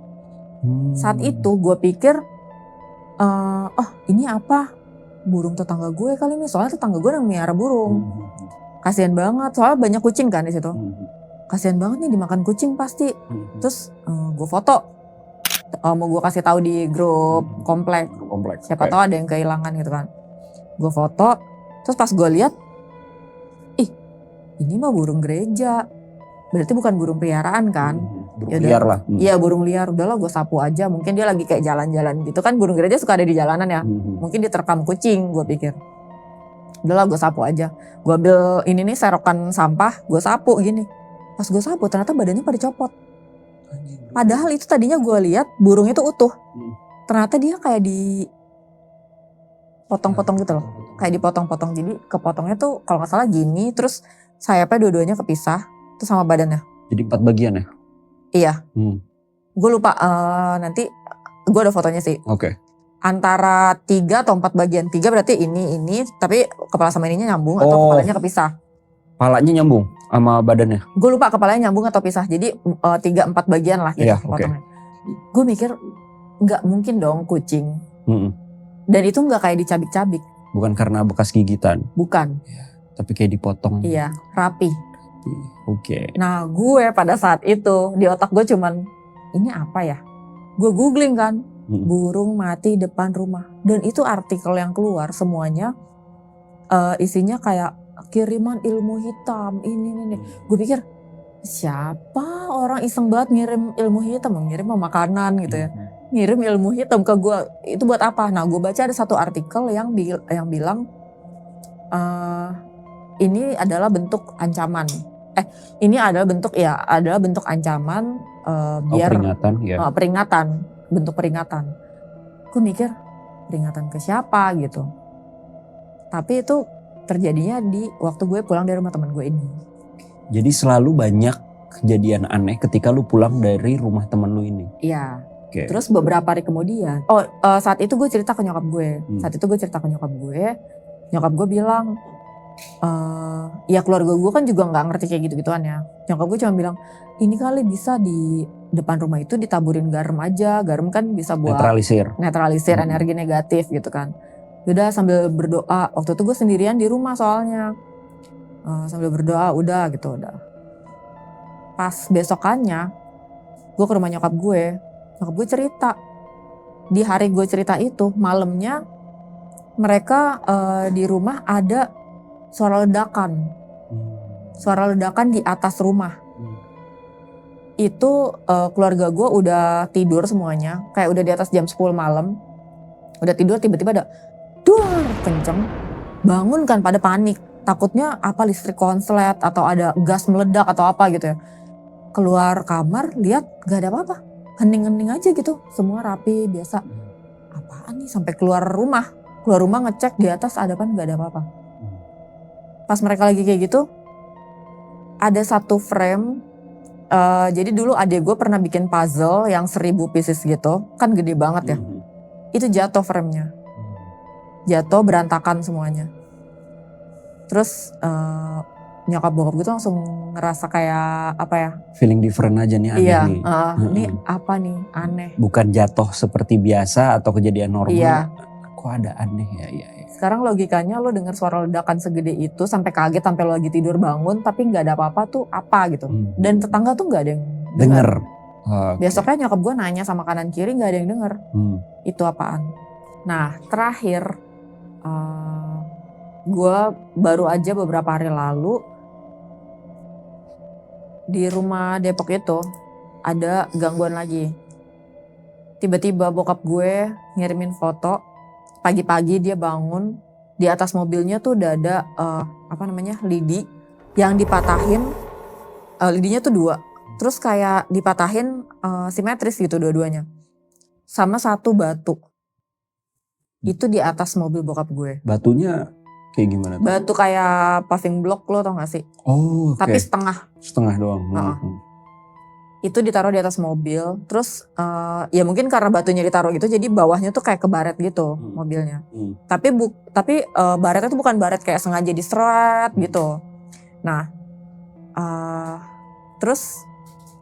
Saat itu gue pikir, oh ini apa? Burung tetangga gue kali ini, soalnya tetangga gue yang miara burung. Kasian banget, soalnya banyak kucing kan di situ. Kasian banget nih dimakan kucing pasti. Terus gue foto, mau gue kasih tahu di grup komplek. Siapa tahu ada yang kehilangan gitu kan. Gue foto, terus pas gue lihat, ih ini mah burung gereja. Berarti bukan burung peliharaan kan? Burung liar lah. Iya, burung liar. Udahlah gue sapu aja. Mungkin dia lagi kayak jalan-jalan gitu kan. Burung gereja suka ada di jalanan ya. Mungkin diterkam kucing, gue pikir. Udahlah gue sapu aja. Gue ambil ini nih serokan sampah, gue sapu gini. Pas gue sapu ternyata badannya pada copot. Padahal itu tadinya gue lihat burung itu utuh. Ternyata dia kayak dipotong-potong gitu loh. Kayak dipotong-potong. Jadi kepotongnya tuh kalau gak salah gini. Terus sayapnya dua-duanya kepisah. Terus sama badannya. Jadi 4 bagian ya? Iya. Gue lupa, nanti gue ada fotonya sih. Oke. Antara 3 atau 4 bagian. 3 berarti ini. Tapi kepala sama ininya nyambung atau kepalanya kepisah. Kepalanya nyambung sama badannya? Gue lupa kepalanya nyambung atau pisah. Jadi 3-4 bagian lah gitu potongnya. Gue mikir gak mungkin dong kucing. Dan itu gak kayak dicabik-cabik. Bukan karena bekas gigitan? Bukan. Tapi kayak dipotong? Iya, rapi. Oke. Nah gue pada saat itu di otak gue cuman ini apa ya? Gue googling kan, burung mati depan rumah. Dan itu artikel yang keluar semuanya isinya kayak kiriman ilmu hitam ini. Gue pikir siapa orang iseng banget ngirim ilmu hitam, ngirim makanan gitu ya. Ngirim ilmu hitam ke gue, itu buat apa? Nah gue baca ada satu artikel yang bilang ini adalah bentuk ancaman. Ini adalah bentuk ancaman biar peringatan ya. Peringatan, bentuk peringatan. Gue mikir peringatan ke siapa gitu. Tapi itu terjadinya di waktu gue pulang dari rumah teman gue ini. Jadi selalu banyak kejadian aneh ketika lu pulang dari rumah temen lu ini. Iya. Okay. Terus beberapa hari kemudian, saat itu gue cerita ke nyokap gue. Nyokap gue bilang, ya keluarga gue kan juga nggak ngerti kayak gitu-gituan ya. Nyokap gue cuma bilang, ini kali bisa di depan rumah itu ditaburin garam aja. Garam kan bisa buat netralisir energi negatif gitu kan. Udah sambil berdoa. Waktu itu gue sendirian di rumah soalnya. Sambil berdoa udah. Pas besokannya gue ke rumah nyokap gue cerita. Di hari gue cerita itu malamnya mereka di rumah ada suara ledakan di atas rumah. Itu keluarga gue udah tidur semuanya, kayak udah di atas jam 10 malam, udah tidur tiba-tiba ada duar kenceng, bangun kan pada panik. Takutnya apa listrik konslet atau ada gas meledak atau apa gitu ya. Keluar kamar lihat gak ada apa-apa. Hening-hening aja gitu. Semua rapi biasa. Apaan nih sampai keluar rumah ngecek di atas ada apa, gak ada apa-apa. Pas mereka lagi kayak gitu ada satu frame. Jadi dulu adik gue pernah bikin puzzle yang 1000 pieces gitu. Kan gede banget ya. Itu jatuh framenya. Jatuh berantakan semuanya. Terus nyokap bokap gue tuh langsung ngerasa kayak apa ya? Feeling different aja nih, aneh nih. Ini apa nih, aneh. Bukan jatuh seperti biasa atau kejadian normal. Iya. Kok ada aneh ya. Sekarang logikanya lo denger suara ledakan segede itu sampai kaget sampai lo lagi tidur bangun tapi gak ada apa-apa tuh apa gitu. Dan tetangga tuh gak ada yang denger. Okay. Besoknya nyokap gue nanya sama kanan kiri gak ada yang denger. Itu apaan. Nah terakhir gue baru aja beberapa hari lalu di rumah Depok itu ada gangguan lagi. Tiba-tiba bokap gue ngirimin foto, pagi-pagi dia bangun, di atas mobilnya tuh udah ada lidi yang dipatahin, lidinya tuh 2, terus kayak dipatahin simetris gitu dua-duanya, sama satu batu. Itu di atas mobil bokap gue. Batunya kayak gimana tuh? Batu kayak paving block lo tau gak sih? Oh oke. Tapi setengah. Setengah doang. Itu ditaruh di atas mobil. Terus ya mungkin karena batunya ditaruh gitu jadi bawahnya tuh kayak kebaret gitu mobilnya. Tapi baretnya tuh bukan baret kayak sengaja diseret gitu. Nah terus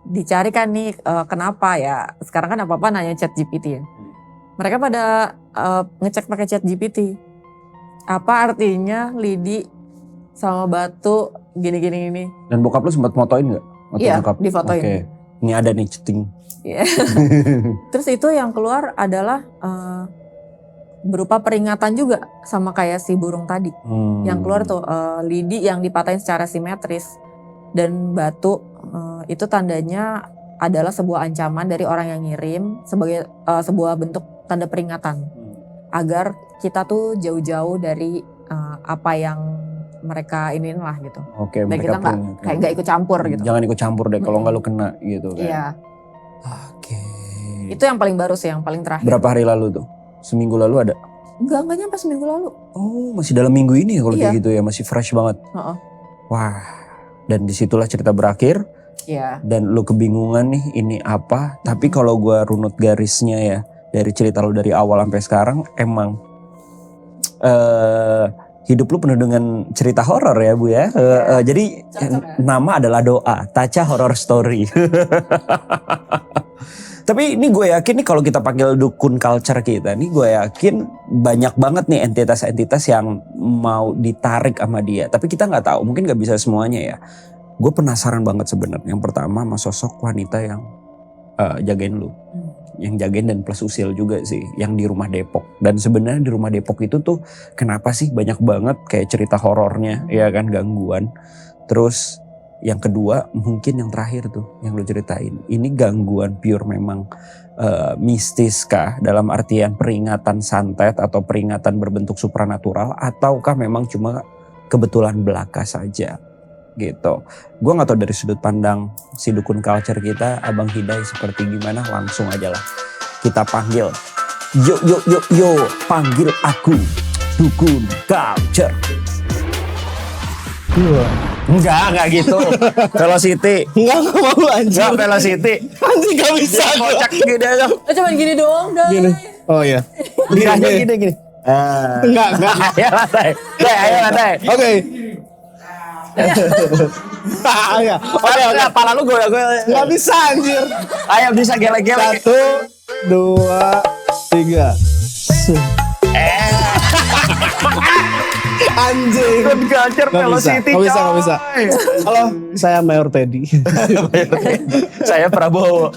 dicari kan nih kenapa ya. Sekarang kan apa-apa nanya ChatGPT ya. Mereka pada ngecek pakai ChatGPT. Apa artinya lidi sama batu gini-gini ini. Dan bokap lu sempat motoin gak? Iya difotoin. Oke. Ini ada nih ceting. Yeah. Terus itu yang keluar adalah berupa peringatan juga sama kayak si burung tadi. Yang keluar tuh lidi yang dipatahin secara simetris. Dan batu itu tandanya adalah sebuah ancaman dari orang yang ngirim sebagai sebuah bentuk tanda peringatan. Agar kita tuh jauh-jauh dari apa yang mereka iniin lah gitu. Oke, dan kita gak ikut campur gitu. Jangan ikut campur deh kalau nggak lu kena gitu kan. Iya. Oke. Itu yang paling baru sih, yang paling terakhir. Berapa hari lalu tuh? Seminggu lalu ada? Enggak nyampe seminggu lalu. Oh masih dalam minggu ini ya kalau kayak gitu ya, masih fresh banget. Wah, dan disitulah cerita berakhir. Iya. Dan lu kebingungan nih ini apa. Tapi kalau gue runut garisnya ya, dari cerita lu dari awal sampai sekarang emang hidup lu penuh dengan cerita horor ya Bu ya. Jadi nama adalah doa, Taca Horror Story. Tapi ini gue yakin nih kalau kita panggil dukun culture kita nih, gue yakin banyak banget nih entitas-entitas yang mau ditarik sama dia. Tapi kita nggak tahu, mungkin nggak bisa semuanya ya. Gue penasaran banget sebenarnya. Yang pertama sama sosok wanita yang jagain lu. yang jagain dan plus Usil juga sih yang di rumah Depok. Dan sebenarnya di rumah Depok itu tuh kenapa sih banyak banget kayak cerita horornya ya kan, gangguan. Terus yang kedua mungkin yang terakhir tuh yang lu ceritain, ini gangguan pure memang mistis kah, dalam artian peringatan santet atau peringatan berbentuk supranatural, ataukah memang cuma kebetulan belaka saja gitu. Gue gak tahu dari sudut pandang si dukun culture kita, Abang Hidai seperti gimana, langsung aja lah kita panggil. Yo, panggil aku dukun culture. Enggak gitu. Velocity. Enggak mau anjing. Enggak Velocity. Anjing gak bisa. Dia kocak gini aja. Cuman gini doang dah. Gini. Oh iya. Gini aja gini. Enggak. Ayo lantai. Ayo lantai. Oke. Ayo. Oke. Pala lu gue. Enggak bisa anjir. Ayo bisa gelek-gelek. 1, 2, 3. Anjing. Dukun culture Velocity. Gak bisa. Halo, saya Mayor Teddy. Saya Prabowo.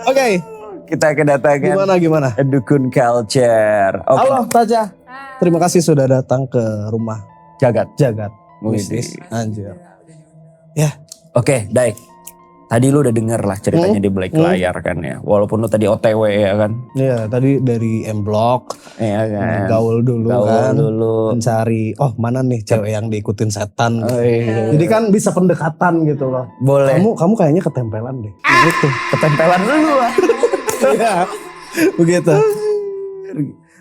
Oke. Kita kedatangan Gimana? dukun culture. Oke. Halo Taja. Terima kasih sudah datang ke rumah Jagat. Mistis. Anjir. Oke, Dai. Tadi lu udah denger lah ceritanya di balik layar kan ya. Walaupun lu tadi OTW ya kan. Iya, tadi dari M-Block. Iya kan. Gaul dulu. Mencari, mana nih cewek yang diikutin setan. Oh, iya. Jadi kan bisa pendekatan gitu loh. Boleh. Kamu kayaknya ketempelan deh. Gitu. Ketempelan dulu lah. Iya. Begitu.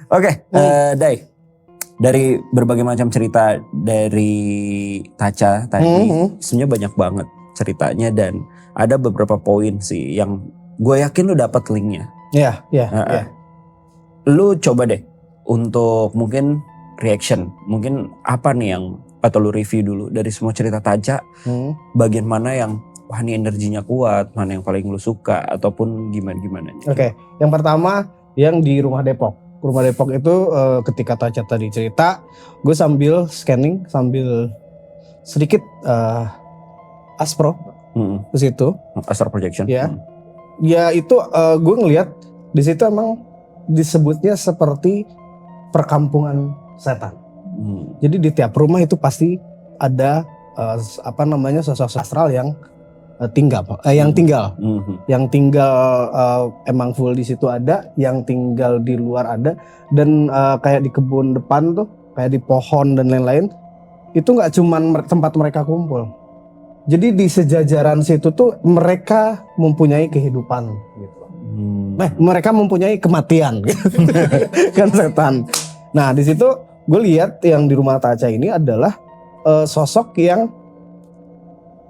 Oke, Dai. Dari berbagai macam cerita dari Taca tadi, sebenarnya banyak banget ceritanya dan ada beberapa poin sih yang gue yakin lu dapat linknya. Iya. Lu coba deh untuk mungkin reaction, mungkin apa nih yang atau lu review dulu dari semua cerita Taca, bagian mana yang wah ini energinya kuat, mana yang paling lu suka ataupun gimana. Oke, yang pertama yang di rumah Depok. Rumah Depok itu ketika Taca tadi cerita, gue sambil scanning, sambil sedikit aspro ke situ. Astral projection. Ya. Ya itu gue ngelihat di situ emang disebutnya seperti perkampungan setan. Jadi di tiap rumah itu pasti ada sosok astral yang tinggal. Emang full di situ ada, yang tinggal di luar ada, dan kayak di kebun depan tuh, kayak di pohon dan lain-lain, itu nggak cuman tempat mereka kumpul. Jadi di sejajaran situ tuh mereka mempunyai kehidupan gitu. Mereka mempunyai kematian kan setan. Nah di situ gue lihat yang di rumah Taca ini adalah sosok yang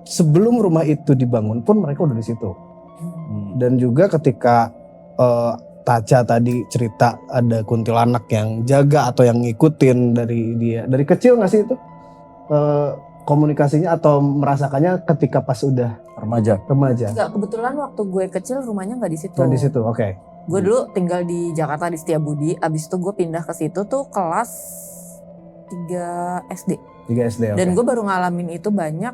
sebelum rumah itu dibangun pun mereka udah di situ. Dan juga ketika Taca tadi cerita ada kuntilanak yang jaga atau yang ngikutin dari kecil nggak sih itu? Komunikasinya atau merasakannya ketika pas udah remaja. Enggak, kebetulan waktu gue kecil rumahnya nggak di situ. Nah, di situ, oke. Gue dulu tinggal di Jakarta di Setiabudi, abis itu gue pindah ke situ tuh kelas 3 SD. 3 SD, oke. Dan gue baru ngalamin itu banyak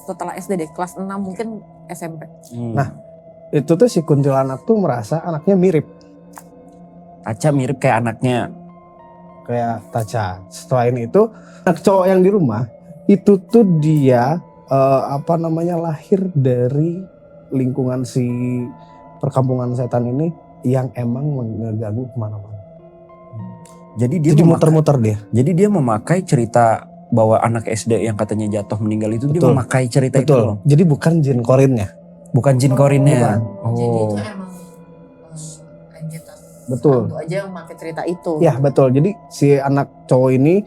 setelah SD deh, kelas 6 mungkin SMP. Nah, itu tuh si kuntilanak tuh merasa anaknya mirip. Taca mirip kayak anaknya. Kayak Taca. Selain itu, anak cowok yang di rumah itu tuh dia lahir dari lingkungan si perkampungan setan ini yang emang mengganggu kemana-mana. Jadi muter-muter dia. Jadi dia memakai cerita bahwa anak SD yang katanya jatuh meninggal itu dia memakai cerita itu loh. Jadi bukan jin korinnya. Bukan jin korinnya. Jadi itu emang entitas. Betul. Itu aja yang pakai cerita itu. Ya betul. Jadi si anak cowok ini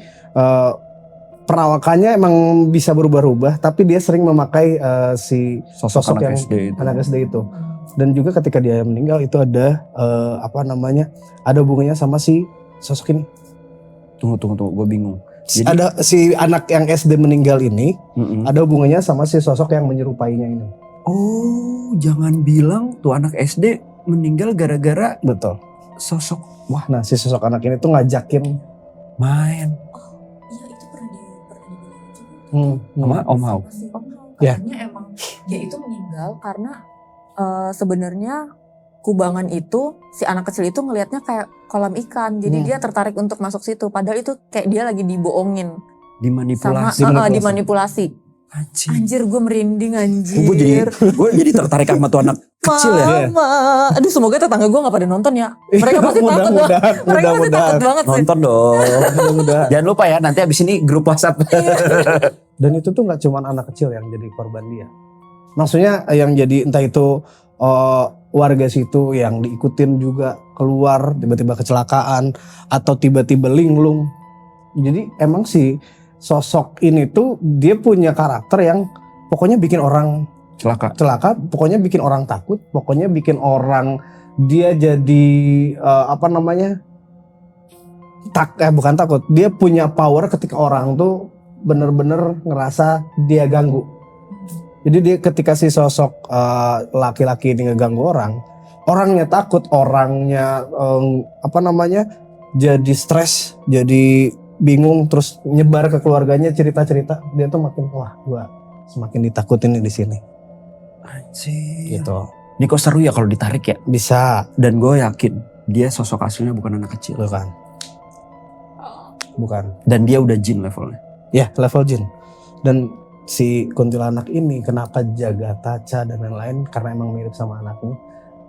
perawakannya emang bisa berubah-ubah, tapi dia sering memakai si sosok anak yang SD itu. Anak SD itu. Dan juga ketika dia meninggal itu ada ada hubungannya sama si sosok ini. Tunggu, gue bingung. Jadi, ada si anak yang SD meninggal ini ada hubungannya sama si sosok yang menyerupainya ini. Oh, jangan bilang tuh anak SD meninggal gara-gara betul sosok. Wah, nah si sosok anak ini tuh ngajakin main. Iya, itu pernah dibilang juga. Sama Om Hao. Si Om Hao Ya. katanya emang Dia itu meninggal karena sebenarnya kubangan itu si anak kecil itu ngelihatnya kayak kolam ikan. Jadi dia tertarik untuk masuk situ. Padahal itu kayak dia lagi dibohongin. Dimanipulasi. Dimanipulasi. Anjir gue merinding anjir. Gue jadi tertarik sama tuh anak kecil ya. Mama. Aduh semoga tetangga gue gak pada nonton ya. Mereka pasti takut banget. Mereka pasti takut banget sih. Nonton dong. Jangan lupa ya nanti abis ini grup WhatsApp. Dan itu tuh gak cuma anak kecil yang jadi korban dia. Maksudnya yang jadi entah itu warga situ yang diikutin juga keluar tiba-tiba kecelakaan atau tiba-tiba linglung. Jadi emang sih sosok ini tuh dia punya karakter yang pokoknya bikin orang celaka, pokoknya bikin orang takut, pokoknya bikin orang dia jadi bukan takut, dia punya power ketika orang tuh bener-bener ngerasa dia ganggu. Jadi dia ketika si sosok laki-laki ini ngeganggu orangnya takut, orangnya jadi stres, jadi bingung, terus nyebar ke keluarganya cerita-cerita, dia tuh makin wah gua semakin ditakutin di sini. Anjir. Gitu. Ini kok seru ya kalau ditarik ya. Bisa. Dan gue yakin dia sosok aslinya bukan anak kecil. Bukan. Dan dia udah jin levelnya. Ya level jin. Dan si kuntilanak ini kenapa jaga Taca dan lain-lain karena emang mirip sama anaknya.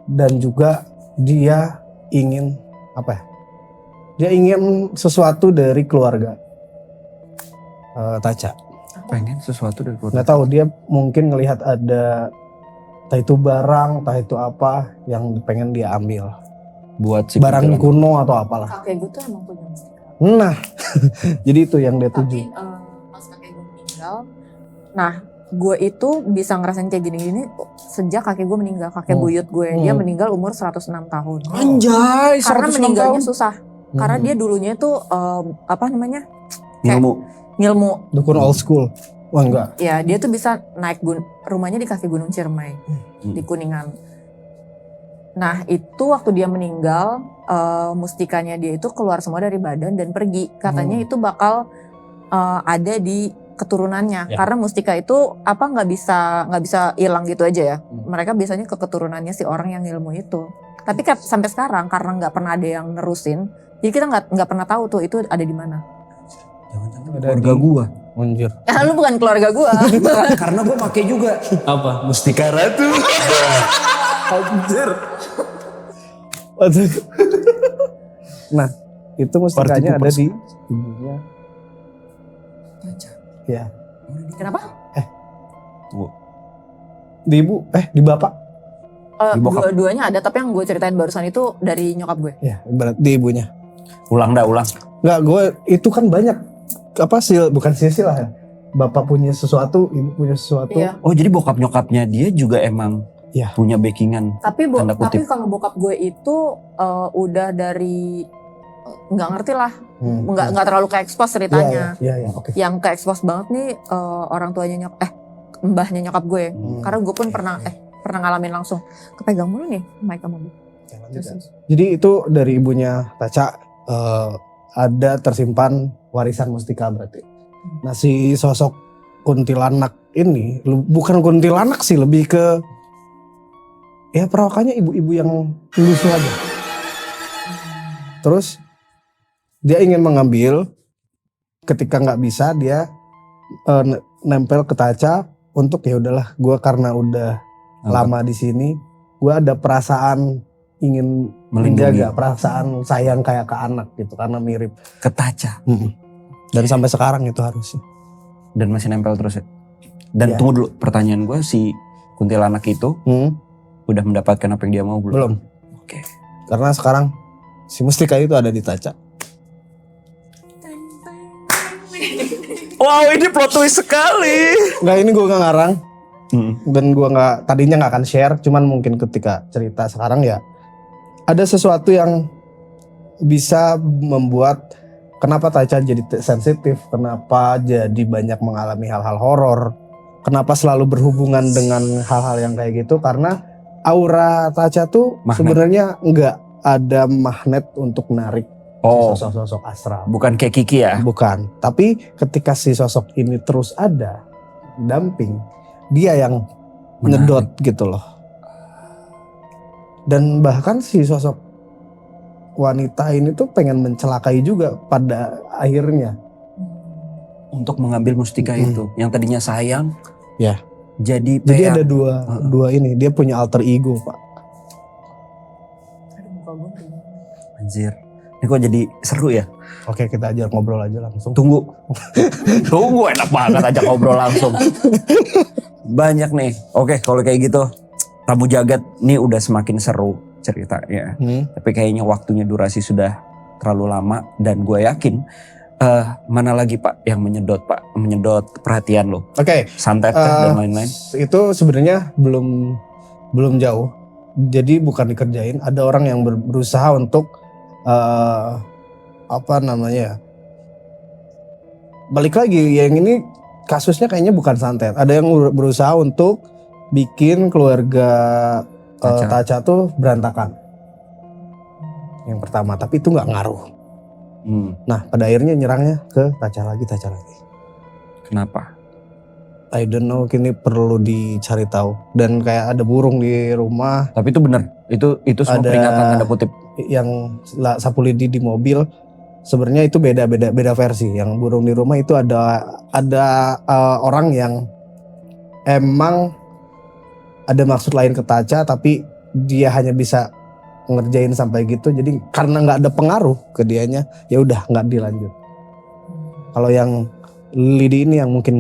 Dan juga dia ingin dia ingin sesuatu dari keluarga Taca. Pengen sesuatu dari keluarga. Nggak tahu, dia mungkin ngelihat ada entah itu barang, entah itu apa yang pengen dia ambil. Buat si barang kuno atau apalah. Kakek gue tuh emang punya mustika. Nah, jadi itu yang dia tuju. Tapi pas kakek gue meninggal, nah gue itu bisa ngerasain kayak gini-gini sejak kakek gue meninggal. Kakek buyut gue, dia meninggal umur 106 tahun. Anjay, 106 karena meninggalnya tahun. susah. Karena dia dulunya tuh Ngilmu. Dukun old school. Wah enggak. Ya dia tuh bisa naik rumahnya di kaki Gunung Ciremai di Kuningan. Nah itu waktu dia meninggal mustikanya dia itu keluar semua dari badan dan pergi. Katanya itu bakal ada di keturunannya. Karena mustika itu nggak bisa hilang gitu aja ya. Mereka biasanya ke keturunannya si orang yang ilmu itu. Tapi sampai sekarang karena nggak pernah ada yang nerusin, jadi kita nggak pernah tahu tuh itu ada di mana. Jangan-jangan keluarga gua. Anjir. Lu bukan keluarga gua. Karena gua pakai juga. Apa? Mustika Ratu. Anjir. Nah, itu mustikanya ada di ibunya. Ya. Kenapa? Di ibu, di bapak. Dua-duanya ada, tapi yang gue ceritain barusan itu dari nyokap gue. Ya, ibarat di ibunya. Ulang. Enggak, gue itu kan banyak bukan silsilah ya. Bapak punya sesuatu, ibu punya sesuatu. Iya. Oh, jadi bokap nyokapnya dia juga emang punya backingan. Tapi kalau bokap gue itu udah dari nggak ngerti lah, nggak terlalu ke expose ceritanya. Iya, oke. Yang ke expose banget nih orang tuanya mbahnya nyokap gue. Karena gue pun pernah ngalamin langsung. Kepegang mulu nih mic kamu. Jadi itu dari ibunya Taca ada tersimpan warisan mustika berarti. Nah si sosok kuntilanak ini bukan kuntilanak sih, lebih ke perawakannya ibu-ibu yang lusuh aja. Terus dia ingin mengambil, ketika nggak bisa dia nempel ke Taca untuk ya udahlah, gue karena udah lama di sini, gue ada perasaan ingin menjaga, perasaan sayang kayak ke anak gitu karena mirip ke Taca. Dan sampai sekarang itu harusnya. Dan masih nempel terus ya. Dan tunggu dulu, pertanyaan gue, si kuntilanak itu udah mendapatkan apa yang dia mau belum? Belum. Oke. Karena sekarang si mustika itu ada di Taca. Wow, ini plot twist sekali. Enggak, ini gue gak ngarang. Dan gue tadinya gak akan share, cuman mungkin ketika cerita sekarang ya ada sesuatu yang bisa membuat kenapa Taca jadi sensitif, kenapa jadi banyak mengalami hal-hal horor, kenapa selalu berhubungan dengan hal-hal yang kayak gitu, karena aura Taca tuh sebenarnya nggak ada magnet untuk narik sosok-sosok astral. Bukan kayak Kiki ya? Bukan, tapi ketika si sosok ini terus ada, damping, dia yang nyedot gitu loh. Dan bahkan si sosok wanita ini tuh pengen mencelakai juga pada akhirnya. Untuk mengambil mustika itu yang tadinya sayang. Ya. Jadi ada dua ini, dia punya alter ego, Pak. Aduh, muka gue begini. Anjir. Ini kok jadi seru ya? Oke, kita aja ngobrol aja langsung. Tunggu. Tunggu, enak banget aja ngobrol langsung. Banyak nih. Oke, kalau kayak gitu Tamu Jagat nih udah semakin seru ceritanya. Tapi kayaknya waktunya durasi sudah terlalu lama dan gue yakin mana lagi Pak yang menyedot perhatian lo? Oke. Santet dan lain-lain. Itu sebenarnya belum jauh. Jadi bukan dikerjain. Ada orang yang berusaha untuk balik lagi. Yang ini kasusnya kayaknya bukan santet. Ada yang berusaha untuk bikin keluarga Taca tuh berantakan. Yang pertama, tapi itu nggak ngaruh. Nah, pada akhirnya nyerangnya ke Taca lagi. Kenapa? I don't know, kini perlu dicari tahu. Dan kayak ada burung di rumah. Tapi itu benar. Itu semua peringatan tanda kutip. Yang sapu lidi di mobil. Sebenarnya itu beda versi. Yang burung di rumah itu ada orang yang emang ada maksud lain ke Taca, tapi dia hanya bisa ngerjain sampai gitu. Jadi karena nggak ada pengaruh ke dianya, ya udah nggak dilanjut. Kalau yang lidi ini yang mungkin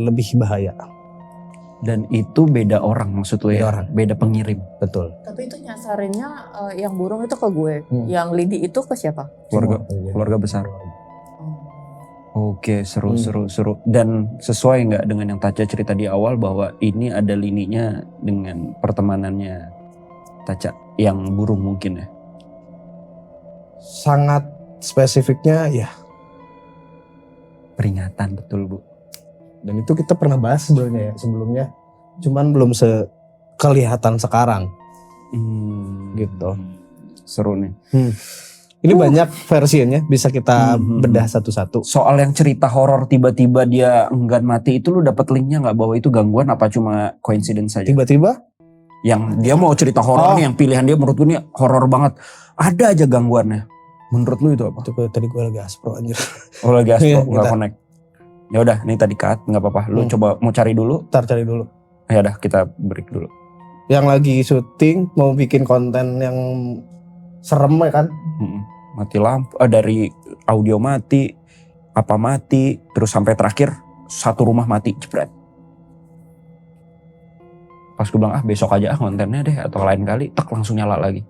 lebih bahaya. Dan itu beda orang maksud lo ya? Beda pengirim. Betul. Tapi itu nyasarinnya yang burung itu ke gue. Yang lidi itu ke siapa? Keluarga besar. Oke, seru. Dan sesuai nggak dengan yang Taca cerita di awal bahwa ini ada lininya dengan pertemanannya Taca yang burung mungkin ya? Sangat spesifiknya ya. Peringatan betul Bu. Dan itu kita pernah bahas sebenarnya ya sebelumnya. Cuman belum kelihatan sekarang. Gitu. Seru nih. Ini banyak versinya, bisa kita bedah satu-satu. Soal yang cerita horor tiba-tiba dia enggan mati itu lu dapat linknya nggak bahwa itu gangguan apa cuma coincidence saja? Tiba-tiba? Yang dia mau cerita horor nih, yang pilihan dia menurut gue nih horor banget. Ada aja gangguannya. Menurut lu itu apa? Itu tadi gue lagi aspro anjir. Oh lagi aspro, nggak connect. Ya udah, ini tadi cut, nggak apa-apa. Lu coba mau cari dulu. Ntar cari dulu. Ya udah, kita break dulu. Yang lagi syuting mau bikin konten yang serem ya kan? Mati lampu, dari audio mati, apa mati, terus sampai terakhir satu rumah mati, jebret. Pas gue bilang besok aja kontennya deh atau lain kali, tak langsung nyala lagi.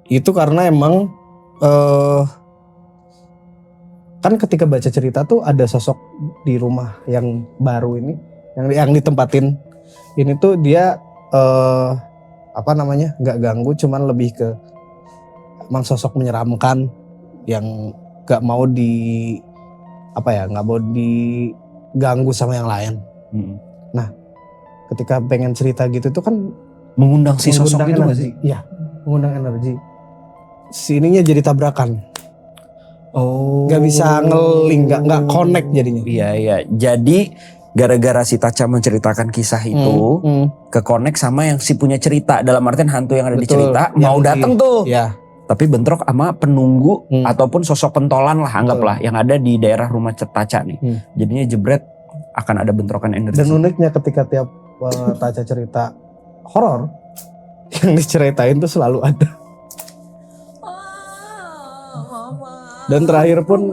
Itu karena emang kan ketika baca cerita tuh ada sosok di rumah yang baru ini, yang ditempatin ini tuh dia nggak ganggu, cuman lebih ke emang sosok menyeramkan yang nggak mau diganggu sama yang lain. Nah, ketika pengen cerita gitu tuh kan mengundang si sosok itu nggak sih? Iya, mengundang energi. Sininya jadi tabrakan. Gak bisa ngeling, gak connect jadinya. Iya. Jadi gara-gara si Taca menceritakan kisah itu ke connect sama yang si punya cerita. Dalam artian hantu yang ada di cerita mau datang tuh. Iya. Tapi bentrok sama penunggu ataupun sosok pentolan lah anggaplah yang ada di daerah rumah Taca nih. Jadinya jebret akan ada bentrokan energi. Dan uniknya ketika tiap Taca cerita horor, yang diceritain tuh selalu ada. Dan terakhir pun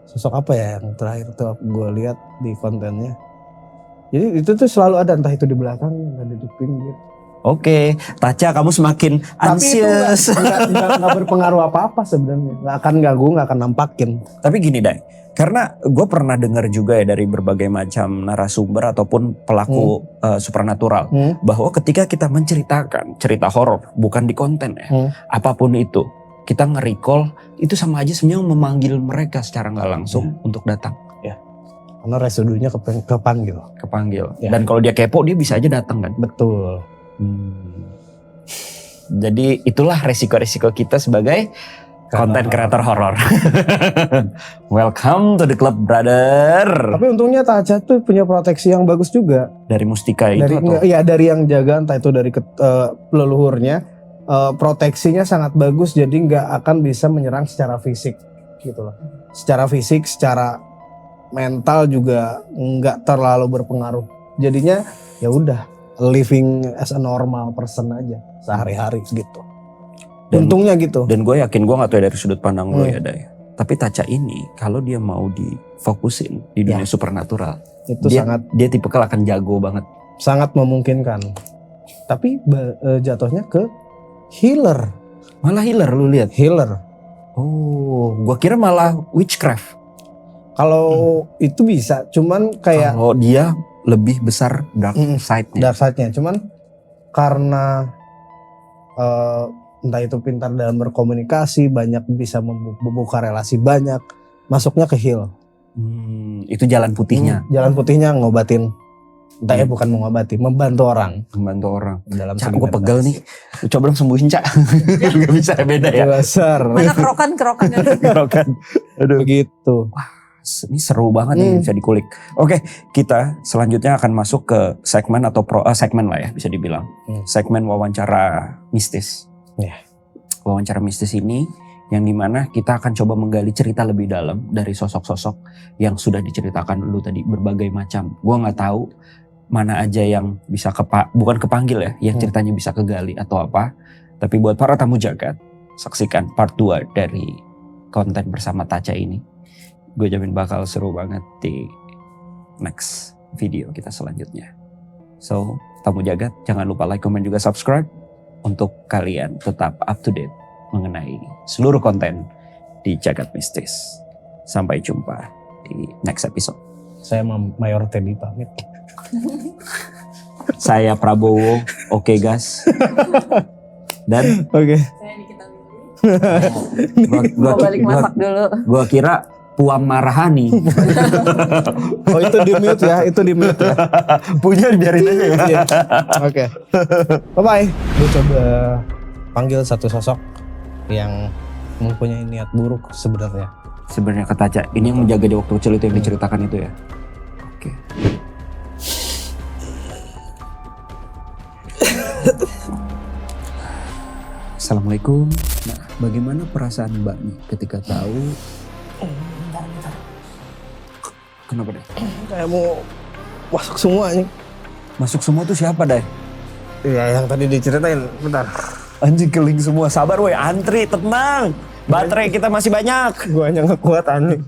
sosok apa ya yang terakhir tuh gue lihat di kontennya. Jadi itu tuh selalu ada, entah itu di belakang, entah di pinggir. Oke, Taca kamu semakin anxious. Tapi itu gak berpengaruh apa-apa sebenarnya. Gak akan ganggu, gak akan nampakin. Tapi gini Dai, karena gue pernah dengar juga ya dari berbagai macam narasumber ataupun pelaku supernatural. Bahwa ketika kita menceritakan cerita horor, bukan di konten ya, apapun itu. Kita nge-recall itu sama aja sebenarnya memanggil mereka secara gak langsung untuk datang. Ya. Karena residunya kepanggil. Ya. Dan kalau dia kepo dia bisa aja datang kan. Betul. Jadi itulah resiko-resiko kita sebagai Konten kreator horor. Welcome to the club, brother. Tapi untungnya Taca tuh punya proteksi yang bagus juga. Dari Mustika itu Dari atau? ya dari yang jaga, entah itu dari leluhurnya, proteksinya sangat bagus, jadi nggak akan bisa menyerang secara fisik gitu loh. Secara fisik, secara mental juga nggak terlalu berpengaruh. Jadinya ya udah living as a normal person aja sehari-hari gitu. Untungnya gitu. Dan gue yakin, gue gak tahu dari sudut pandang lo ya Day, tapi Taca ini kalau dia mau difokusin di dunia supernatural, Itu dia tipikal akan jago banget. sangat memungkinkan. Tapi jatuhnya ke healer. Malah healer, lu lihat. Healer. Oh, gue kira malah witchcraft. Kalau itu bisa, cuman kayak Kalau dia lebih besar dark side-nya. dark side-nya. Cuman karena entah itu pintar dalam berkomunikasi, banyak bisa membuka relasi banyak, masuknya ke heal. Itu jalan putihnya. Jalan putihnya ngobatin. Entah ya bukan mengobati, membantu orang. Membantu orang. Dalam Cak, segi gue pegel meditasi. nih. Lu coba dong sembuhin, Cak. Gak bisa, beda ya. Dasar. Mana kerokan Kerokan. Aduh. Begitu. Ini seru banget nih, bisa dikulik. Oke, kita selanjutnya akan masuk ke segmen atau segmen lah ya, bisa dibilang. Segmen wawancara mistis. Ya. Wawancara mistis ini yang dimana kita akan coba menggali cerita lebih dalam dari sosok-sosok yang sudah diceritakan lu tadi, berbagai macam. Gua nggak tahu mana aja yang bisa bukan kepanggil ya, yang ceritanya bisa kegali atau apa. Tapi buat para tamu jagat, saksikan part 2 dari konten bersama Taca ini. Gue jamin bakal seru banget di next video kita selanjutnya. So, tamu jagat, jangan lupa like, comment, juga subscribe untuk kalian tetap up to date mengenai seluruh konten di Jagat Mistis. Sampai jumpa di next episode. Saya Mayor Teddy pamit. Saya Prabowo, oke gas. Dan Oke. Saya Nikita Willy. Mau balik masak dulu. Gua kira Puan Marahani. Oh itu di mute ya, itu di mute ya. Punya biarin aja ya. Iya. Oke. Bye-bye. Gue coba panggil satu sosok yang mempunyai niat buruk sebenarnya. Sebenarnya kata Taca, ini yang menjaga di waktu kecil itu yang diceritakan itu ya. Oke. Assalamualaikum. Nah, bagaimana perasaan Mbak nih ketika tahu? Kenapa deh? Kayak mau masuk semua nih. Masuk semua tuh siapa deh? Iya yang tadi diceritain, bentar. Anjing keling semua. Sabar woi, antri, tenang. Baterai kita masih banyak. Gue hanya ngekuat aneh.